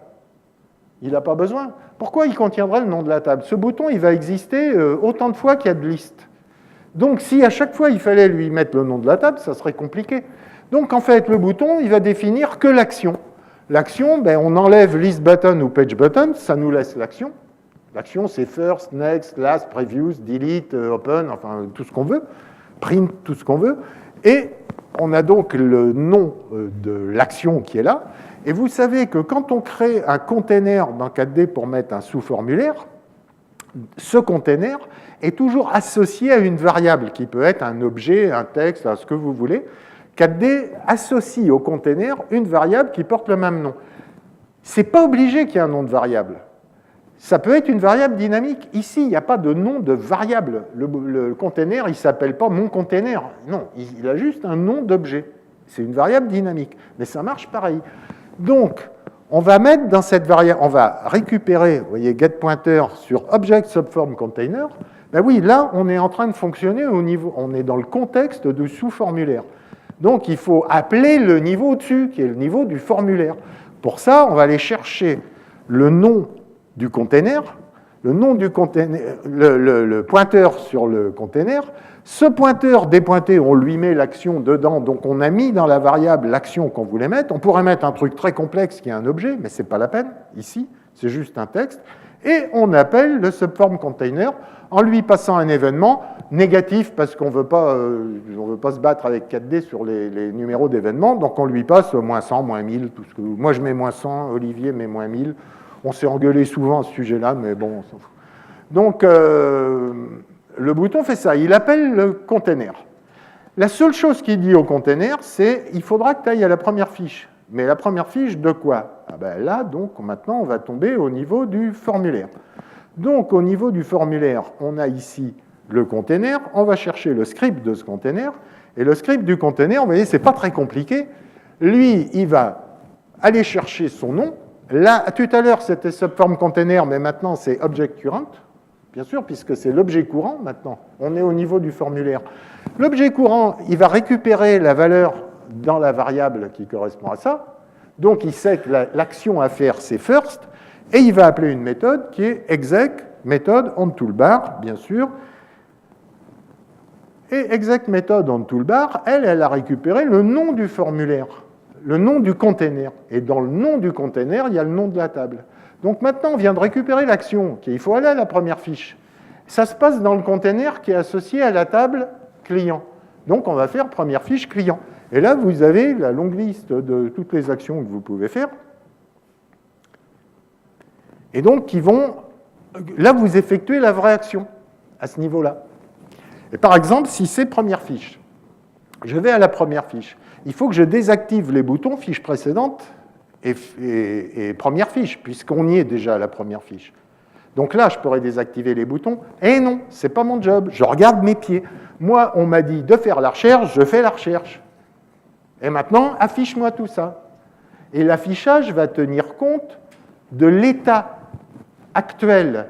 Il n'a pas besoin. Pourquoi il contiendrait le nom de la table? Ce bouton, il va exister autant de fois qu'il y a de listes. Donc, si à chaque fois il fallait lui mettre le nom de la table, ça serait compliqué. Donc, en fait, le bouton, il va définir que l'action. L'action, ben, on enlève list button ou page button, ça nous laisse l'action. L'action, c'est first, next, last, previous, delete, open, enfin, tout ce qu'on veut, print, tout ce qu'on veut. Et on a donc le nom de l'action qui est là. Et vous savez que quand on crée un container dans 4D pour mettre un sous-formulaire, ce container est toujours associé à une variable qui peut être un objet, un texte, ce que vous voulez. 4D associe au container une variable qui porte le même nom. Ce n'est pas obligé qu'il y ait un nom de variable. Ça peut être une variable dynamique. Ici, il n'y a pas de nom de variable. Le container, il ne s'appelle pas mon container. Non, il a juste un nom d'objet. C'est une variable dynamique. Mais ça marche pareil. Donc, on va mettre dans cette variable, on va récupérer, vous voyez, getPointer sur object subform container. Ben oui, là, on est en train de fonctionner au niveau, on est dans le contexte du sous-formulaire. Donc, il faut appeler le niveau au-dessus, qui est le niveau du formulaire. Pour ça, on va aller chercher le nom du container, le nom du container, le pointeur sur le container. Ce pointeur dépointé, on lui met l'action dedans, donc on a mis dans la variable l'action qu'on voulait mettre. On pourrait mettre un truc très complexe qui est un objet, mais ce n'est pas la peine, ici, c'est juste un texte. Et on appelle le subform container en lui passant un événement négatif, parce qu'on ne veut pas se battre avec 4D sur les numéros d'événements, donc on lui passe moins 100, moins 1000, tout ce que... Moi je mets moins 100, Olivier met moins 1000. On s'est engueulé souvent à ce sujet-là, mais bon, on s'en fout. Donc, le bouton fait ça, il appelle le container. La seule chose qu'il dit au container, c'est il faudra que tu ailles à la première fiche. Mais la première fiche de quoi? Ah ben là, donc, maintenant, on va tomber au niveau du formulaire. Donc, au niveau du formulaire, on a ici le container, on va chercher le script de ce container, et le script du container, vous voyez, c'est pas très compliqué. Lui, il va aller chercher son nom. Là, tout à l'heure, c'était subform container, mais maintenant, c'est object current. Bien sûr, puisque c'est l'objet courant maintenant. On est au niveau du formulaire. L'objet courant, il va récupérer la valeur dans la variable qui correspond à ça. Donc, il sait que l'action à faire, c'est first. Et il va appeler une méthode qui est exec, méthode on toolbar, bien sûr. Et exec méthode on toolbar, elle a récupéré le nom du formulaire, le nom du container. Et dans le nom du container, il y a le nom de la table. Donc maintenant, on vient de récupérer l'action. Il faut aller à la première fiche. Ça se passe dans le container qui est associé à la table client. Donc on va faire première fiche client. Et là, vous avez la longue liste de toutes les actions que vous pouvez faire. Et donc, là, vous effectuez la vraie action à ce niveau-là. Et par exemple, si c'est première fiche, je vais à la première fiche. Il faut que je désactive les boutons fiche précédente et première fiche, puisqu'on y est déjà à la première fiche. Donc là, je pourrais désactiver les boutons. Et non, ce n'est pas mon job. Je regarde mes pieds. Moi, on m'a dit de faire la recherche, je fais la recherche. Et maintenant, affiche-moi tout ça. Et l'affichage va tenir compte de l'état actuel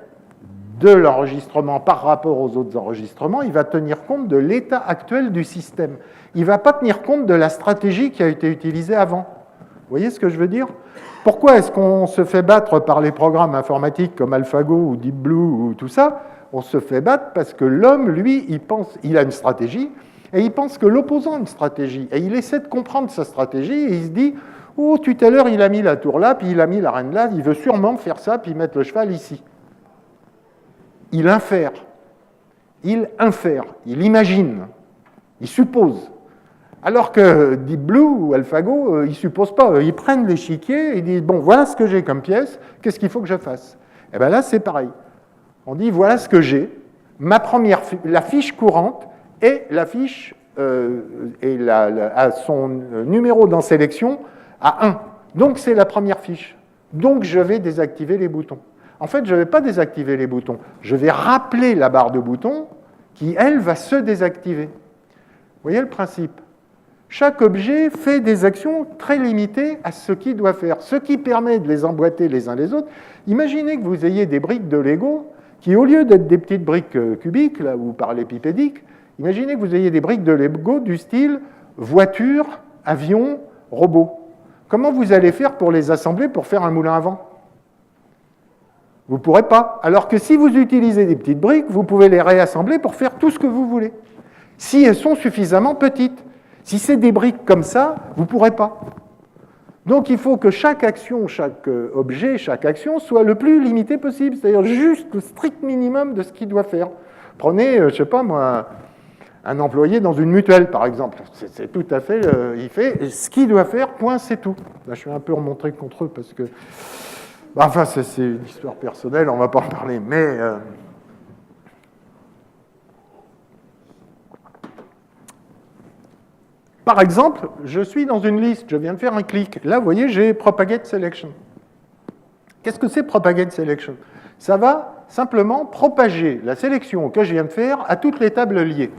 de l'enregistrement par rapport aux autres enregistrements. Il va tenir compte de l'état actuel du système. Il ne va pas tenir compte de la stratégie qui a été utilisée avant. Vous voyez ce que je veux dire? Pourquoi est-ce qu'on se fait battre par les programmes informatiques comme AlphaGo ou Deep Blue ou tout ça? On se fait battre parce que l'homme, lui, il a une stratégie et il pense que l'opposant a une stratégie. Et il essaie de comprendre sa stratégie et il se dit « Oh, tout à l'heure, il a mis la tour là, puis il a mis la reine là, il veut sûrement faire ça, puis mettre le cheval ici. » Il infère, il imagine, il suppose. Alors que Deep Blue ou AlphaGo, ils ne supposent pas. Ils prennent l'échiquier et ils disent « Bon, voilà ce que j'ai comme pièce, qu'est-ce qu'il faut que je fasse ?» Et bien là, c'est pareil. On dit « Voilà ce que j'ai, la fiche courante et la fiche à son numéro dans sélection à 1. Donc, c'est la première fiche. Donc, je vais désactiver les boutons. En fait, je ne vais pas désactiver les boutons. Je vais rappeler la barre de boutons qui, elle, va se désactiver. Vous voyez le principe? Chaque objet fait des actions très limitées à ce qu'il doit faire, ce qui permet de les emboîter les uns les autres. Imaginez que vous ayez des briques de Lego qui, au lieu d'être des petites briques cubiques là, ou parallélépipédiques, Imaginez que vous ayez des briques de Lego du style voiture, avion, robot. Comment vous allez faire pour les assembler pour faire un moulin à vent? Vous ne pourrez pas. Alors que si vous utilisez des petites briques, vous pouvez les réassembler pour faire tout ce que vous voulez. Si elles sont suffisamment petites. Si c'est des briques comme ça, vous ne pourrez pas. Donc il faut que chaque action, chaque objet, chaque action soit le plus limité possible, c'est-à-dire juste le strict minimum de ce qu'il doit faire. Prenez, je ne sais pas moi, un employé dans une mutuelle, par exemple. C'est tout à fait, il fait ce qu'il doit faire, point, c'est tout. Là, je suis un peu remonté contre eux parce que... Enfin, c'est une histoire personnelle, on ne va pas en parler, mais... Par exemple, je suis dans une liste, je viens de faire un clic. Là, vous voyez, j'ai Propagate Selection. Qu'est-ce que c'est Propagate Selection? Ça va simplement propager la sélection que je viens de faire à toutes les tables liées.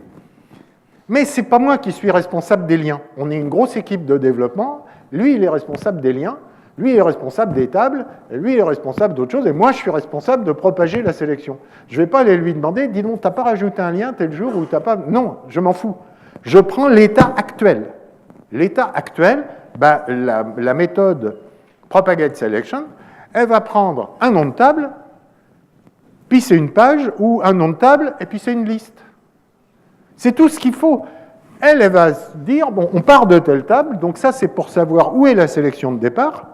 Mais ce n'est pas moi qui suis responsable des liens. On est une grosse équipe de développement. Lui, il est responsable des liens. Lui, il est responsable des tables. Et lui, il est responsable d'autres choses. Et moi, je suis responsable de propager la sélection. Je ne vais pas aller lui demander, dis donc, tu n'as pas rajouté un lien tel jour ou tu n'as pas... Non, je m'en fous. Je prends l'état actuel. L'état actuel, la méthode Propagate Selection, elle va prendre un nom de table, puis c'est une page, ou un nom de table, et puis c'est une liste. C'est tout ce qu'il faut. Elle va se dire, bon, on part de telle table, donc ça c'est pour savoir où est la sélection de départ.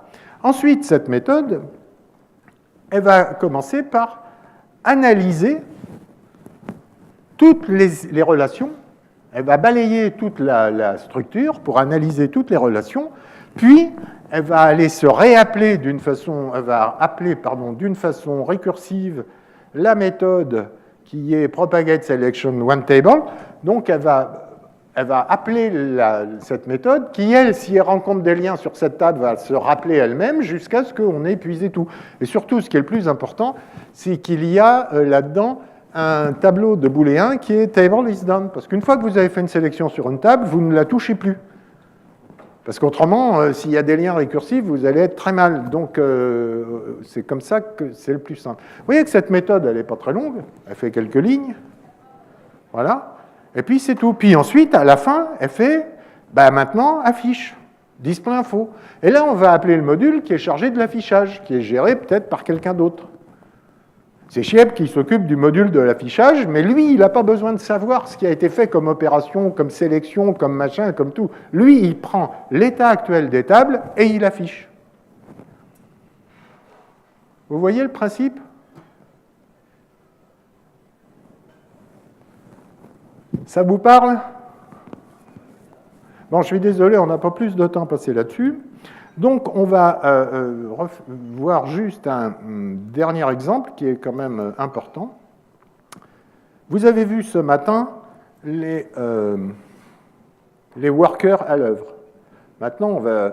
Ensuite, cette méthode, elle va commencer par analyser toutes les relations. Elle va balayer toute la structure pour analyser toutes les relations, puis elle va aller se réappeler d'une façon, elle va appeler, d'une façon récursive la méthode qui est Propagate Selection One Table. Donc elle va appeler cette méthode qui, elle, si elle rencontre des liens sur cette table, va se rappeler elle-même jusqu'à ce qu'on ait épuisé tout. Et surtout, ce qui est le plus important, c'est qu'il y a là-dedans un tableau de booléen qui est Table is done. Parce qu'une fois que vous avez fait une sélection sur une table, vous ne la touchez plus. Parce qu'autrement, s'il y a des liens récursifs, vous allez être très mal. Donc, c'est comme ça que c'est le plus simple. Vous voyez que cette méthode, elle n'est pas très longue. Elle fait quelques lignes. Voilà. Et puis, c'est tout. Puis ensuite, à la fin, elle fait, maintenant, affiche, display info. Et là, on va appeler le module qui est chargé de l'affichage, qui est géré peut-être par quelqu'un d'autre. C'est Chieb qui s'occupe du module de l'affichage, mais lui, il n'a pas besoin de savoir ce qui a été fait comme opération, comme sélection, comme machin, comme tout. Lui, il prend l'état actuel des tables et il affiche. Vous voyez le principe? Ça vous parle? Bon, je suis désolé, on n'a pas plus de temps passé là-dessus. Donc, on va voir juste un dernier exemple qui est quand même important. Vous avez vu ce matin les workers à l'œuvre. Maintenant, on va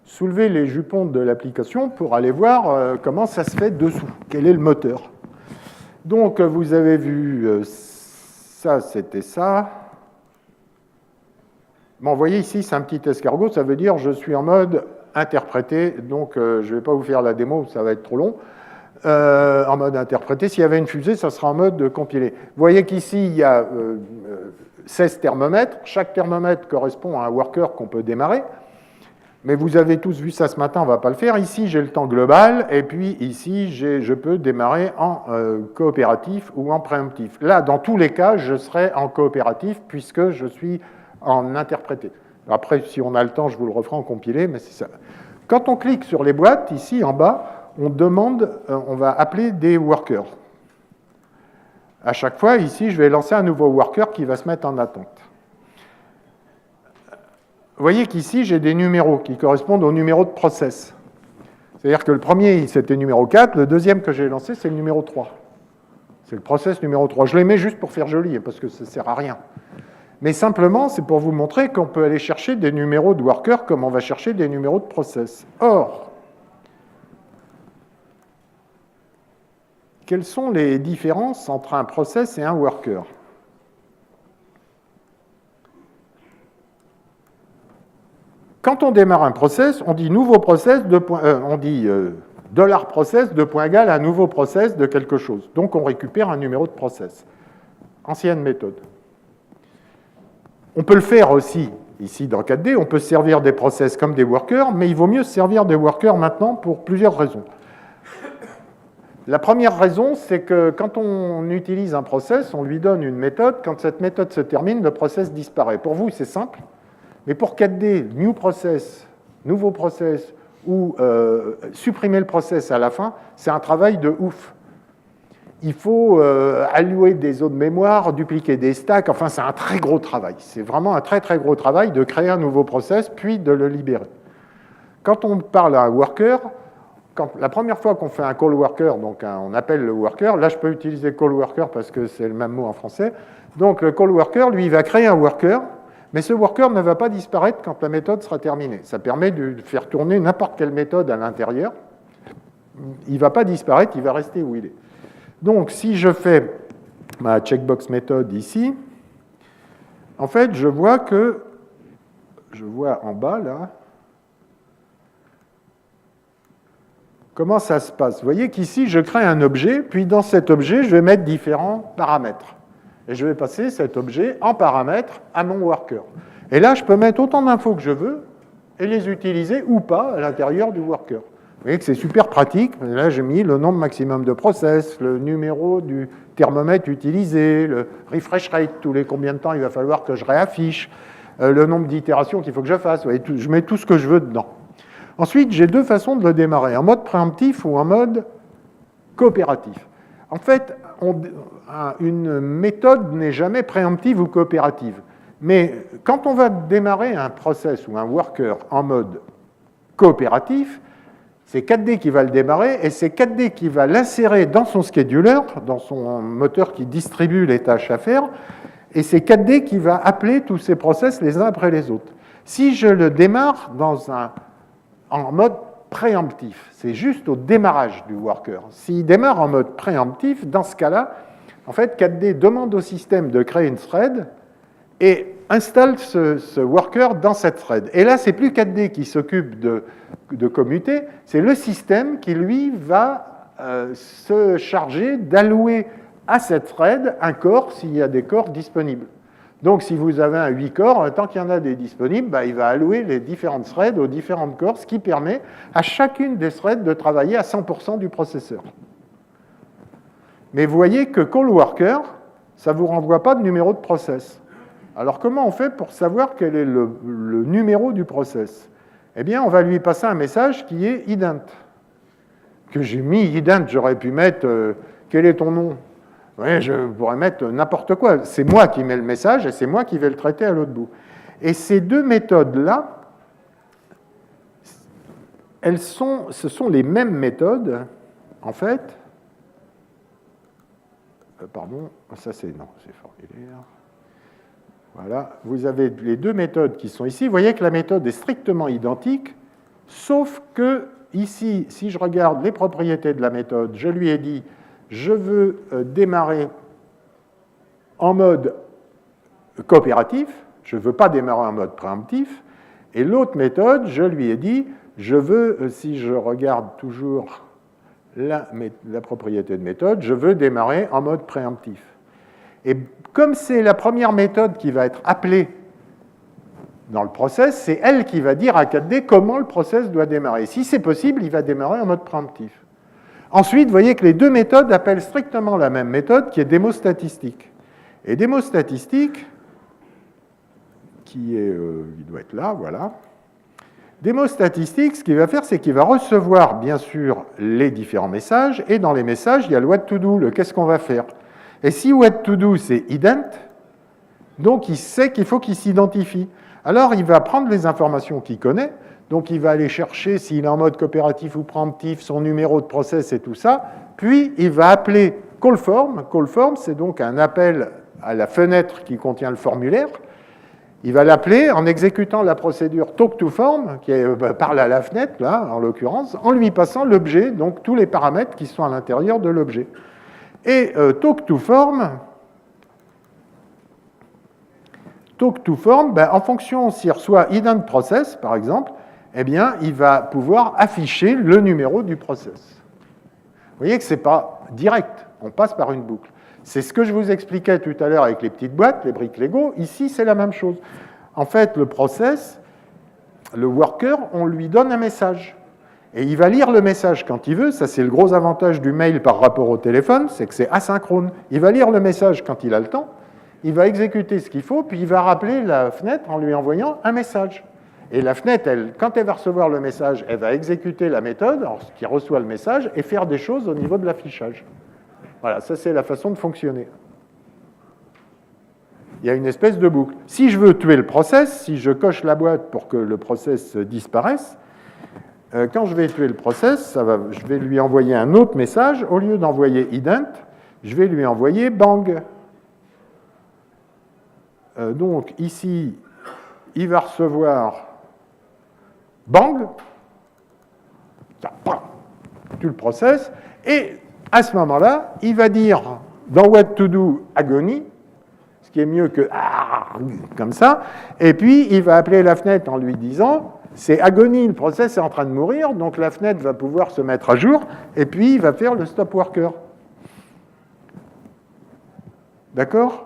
soulever les jupons de l'application pour aller voir comment ça se fait dessous, quel est le moteur. Donc, vous avez vu ça, c'était ça. Bon, vous voyez ici, c'est un petit escargot, ça veut dire je suis en mode interprété, donc je ne vais pas vous faire la démo, ça va être trop long. En mode interprété, s'il y avait une fusée, ça sera en mode compilé. Vous voyez qu'ici, il y a 16 thermomètres. Chaque thermomètre correspond à un worker qu'on peut démarrer. Mais vous avez tous vu ça ce matin, on ne va pas le faire. Ici, j'ai le temps global, et puis ici, je peux démarrer en coopératif ou en préemptif. Là, dans tous les cas, je serai en coopératif puisque je suis en interprété. Après, si on a le temps, je vous le referai en compilé, mais c'est ça. Quand on clique sur les boîtes, ici en bas, on va appeler des workers. À chaque fois, ici, je vais lancer un nouveau worker qui va se mettre en attente. Vous voyez qu'ici, j'ai des numéros qui correspondent aux numéros de process. C'est-à-dire que le premier, c'était numéro 4, le deuxième que j'ai lancé, c'est le numéro 3. C'est le process numéro 3. Je les mets juste pour faire joli, parce que ça ne sert à rien. Mais simplement, c'est pour vous montrer qu'on peut aller chercher des numéros de worker comme on va chercher des numéros de process. Or, quelles sont les différences entre un process et un worker? Quand on démarre un process, on dit nouveau process, on dit $process, $égal à un nouveau process de quelque chose. Donc on récupère un numéro de process. Ancienne méthode. On peut le faire aussi ici dans 4D, on peut se servir des process comme des workers, mais il vaut mieux se servir des workers maintenant pour plusieurs raisons. La première raison, c'est que quand on utilise un process, on lui donne une méthode. Quand cette méthode se termine, le process disparaît. Pour vous, c'est simple, mais pour 4D, new process, nouveau process, ou supprimer le process à la fin, c'est un travail de ouf. Il faut allouer des zones de mémoire, dupliquer des stacks, enfin c'est un très gros travail. C'est vraiment un très très gros travail de créer un nouveau process, puis de le libérer. Quand on parle à un worker, la première fois qu'on fait un call worker, donc on appelle le worker, là je peux utiliser call worker parce que c'est le même mot en français, donc le call worker, lui, il va créer un worker, mais ce worker ne va pas disparaître quand la méthode sera terminée. Ça permet de faire tourner n'importe quelle méthode à l'intérieur. Il ne va pas disparaître, il va rester où il est. Donc, si je fais ma checkbox méthode ici, en fait, je vois en bas, là, comment ça se passe. Vous voyez qu'ici, je crée un objet, puis dans cet objet, je vais mettre différents paramètres. Et je vais passer cet objet en paramètres à mon worker. Et là, je peux mettre autant d'infos que je veux et les utiliser ou pas à l'intérieur du worker. Vous voyez que c'est super pratique. Là, j'ai mis le nombre maximum de process, le numéro du thermomètre utilisé, le refresh rate, tous les combien de temps il va falloir que je réaffiche, le nombre d'itérations qu'il faut que je fasse. Vous voyez, je mets tout ce que je veux dedans. Ensuite, j'ai deux façons de le démarrer, en mode préemptif ou en mode coopératif. En fait, une méthode n'est jamais préemptive ou coopérative. Mais quand on va démarrer un process ou un worker en mode coopératif, c'est 4D qui va le démarrer et c'est 4D qui va l'insérer dans son scheduler, dans son moteur qui distribue les tâches à faire, et c'est 4D qui va appeler tous ces process les uns après les autres. Si je le démarre en mode préemptif, c'est juste au démarrage du worker. S'il démarre en mode préemptif, dans ce cas-là, en fait, 4D demande au système de créer une thread et installe ce worker dans cette thread. Et là, c'est plus 4D qui s'occupe de commuter, c'est le système qui, lui, va se charger d'allouer à cette thread un corps s'il y a des corps disponibles. Donc, si vous avez un 8 corps, tant qu'il y en a des disponibles, il va allouer les différentes threads aux différentes corps, ce qui permet à chacune des threads de travailler à 100% du processeur. Mais vous voyez que call worker, ça ne vous renvoie pas de numéro de process. Alors, comment on fait pour savoir quel est le numéro du process? Eh bien, on va lui passer un message qui est ident. Que j'ai mis ident, j'aurais pu mettre quel est ton nom? Oui, je pourrais mettre n'importe quoi. C'est moi qui mets le message et c'est moi qui vais le traiter à l'autre bout. Et ces deux méthodes-là, ce sont les mêmes méthodes, en fait. Pardon, ça c'est formulaire. Voilà, vous avez les deux méthodes qui sont ici. Vous voyez que la méthode est strictement identique, sauf que ici, si je regarde les propriétés de la méthode, je lui ai dit je veux démarrer en mode coopératif, je ne veux pas démarrer en mode préemptif, et l'autre méthode, je lui ai dit, je veux, si je regarde toujours la propriété de méthode, je veux démarrer en mode préemptif. Et comme c'est la première méthode qui va être appelée dans le process, c'est elle qui va dire à 4D comment le process doit démarrer. Si c'est possible, il va démarrer en mode préemptif. Ensuite, vous voyez que les deux méthodes appellent strictement la même méthode qui est démo statistique. Et démo statistique, qui doit être là, voilà. Démo statistique, ce qu'il va faire, c'est qu'il va recevoir, bien sûr, les différents messages, et dans les messages, il y a le what to do, le qu'est-ce qu'on va faire. Et si what to do, c'est ident, donc il sait qu'il faut qu'il s'identifie. Alors, il va prendre les informations qu'il connaît, donc il va aller chercher, s'il est en mode coopératif ou préemptif, son numéro de process et tout ça, puis il va appeler callForm. callForm, c'est donc un appel à la fenêtre qui contient le formulaire. Il va l'appeler en exécutant la procédure talkToForm, qui parle à la fenêtre, là, en l'occurrence, en lui passant l'objet, donc tous les paramètres qui sont à l'intérieur de l'objet. Et talkToForm, en fonction s'il reçoit identProcess, par exemple, eh bien, il va pouvoir afficher le numéro du process. Vous voyez que ce n'est pas direct, on passe par une boucle. C'est ce que je vous expliquais tout à l'heure avec les petites boîtes, les briques Lego. Ici, c'est la même chose. En fait, le process, le worker, on lui donne un message. Et il va lire le message quand il veut. Ça, c'est le gros avantage du mail par rapport au téléphone, c'est que c'est asynchrone. Il va lire le message quand il a le temps, il va exécuter ce qu'il faut, puis il va rappeler la fenêtre en lui envoyant un message. Et la fenêtre, quand elle va recevoir le message, elle va exécuter la méthode qui reçoit le message et faire des choses au niveau de l'affichage. Voilà, ça c'est la façon de fonctionner. Il y a une espèce de boucle. Si je veux tuer le process, si je coche la boîte pour que le process disparaisse, quand je vais tuer le process, je vais lui envoyer un autre message. Au lieu d'envoyer ident, je vais lui envoyer bang. Donc ici, il va recevoir bang, ça tue le process, et à ce moment-là, il va dire dans what to do agony, ce qui est mieux que comme ça, et puis il va appeler la fenêtre en lui disant c'est agony, le process est en train de mourir, donc la fenêtre va pouvoir se mettre à jour, et puis il va faire le stop worker. D'accord?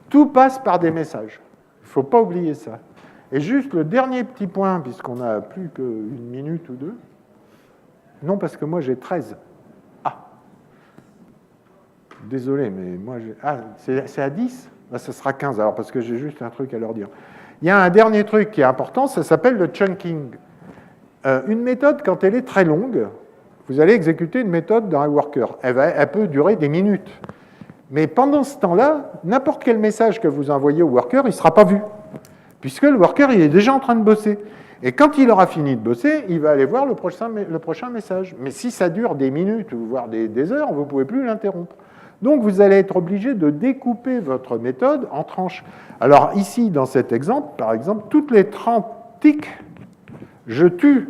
Tout passe par des messages. Il ne faut pas oublier ça. Et juste le dernier petit point, puisqu'on n'a plus qu'une minute ou deux. Non, parce que moi j'ai 13. Ah. Désolé, mais moi j'ai... Ah, c'est à 10 ? Là, ça sera 15, alors, parce que j'ai juste un truc à leur dire. Il y a un dernier truc qui est important, ça s'appelle le chunking. Une méthode, quand elle est très longue, vous allez exécuter une méthode dans un worker. Elle peut durer des minutes. Mais pendant ce temps-là, n'importe quel message que vous envoyez au worker, il ne sera pas vu. Puisque le worker, il est déjà en train de bosser. Et quand il aura fini de bosser, il va aller voir le prochain message. Mais si ça dure des minutes, ou voire des heures, vous ne pouvez plus l'interrompre. Donc, vous allez être obligé de découper votre méthode en tranches. Alors, ici, dans cet exemple, par exemple, toutes les 30 ticks, je tue,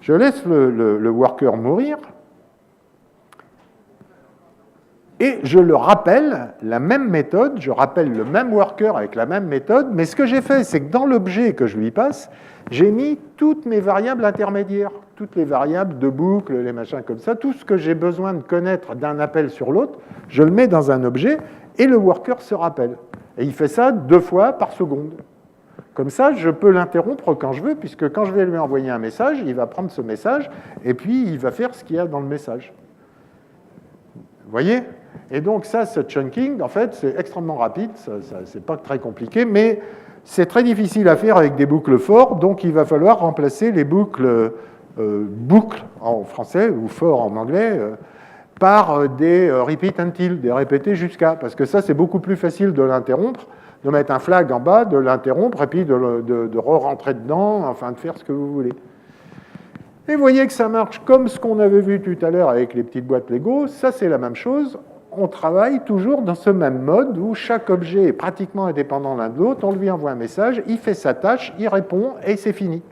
je laisse le worker mourir, et je le rappelle, la même méthode, je rappelle le même worker avec la même méthode, mais ce que j'ai fait, c'est que dans l'objet que je lui passe, j'ai mis toutes mes variables intermédiaires, toutes les variables de boucle, les machins comme ça, tout ce que j'ai besoin de connaître d'un appel sur l'autre, je le mets dans un objet et le worker se rappelle. Et il fait ça 2 fois par seconde. Comme ça, je peux l'interrompre quand je veux, puisque quand je vais lui envoyer un message, il va prendre ce message et puis il va faire ce qu'il y a dans le message. Vous voyez ? Et donc ça, ce chunking, en fait, c'est extrêmement rapide, c'est pas très compliqué, mais c'est très difficile à faire avec des boucles for, donc il va falloir remplacer les boucles en français, ou for en anglais, par des repeat until, des répétés jusqu'à, parce que ça, c'est beaucoup plus facile de l'interrompre, de mettre un flag en bas, de l'interrompre, et puis de re-rentrer dedans, enfin de faire ce que vous voulez. Et vous voyez que ça marche comme ce qu'on avait vu tout à l'heure avec les petites boîtes Lego, ça c'est la même chose. On travaille toujours dans ce même mode où chaque objet est pratiquement indépendant l'un de l'autre, on lui envoie un message, il fait sa tâche, il répond et c'est fini.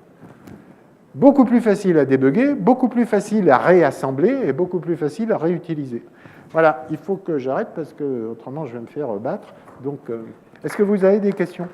Beaucoup plus facile à débugger, beaucoup plus facile à réassembler et beaucoup plus facile à réutiliser. Voilà, il faut que j'arrête parce que autrement je vais me faire battre. Donc, est-ce que vous avez des questions ?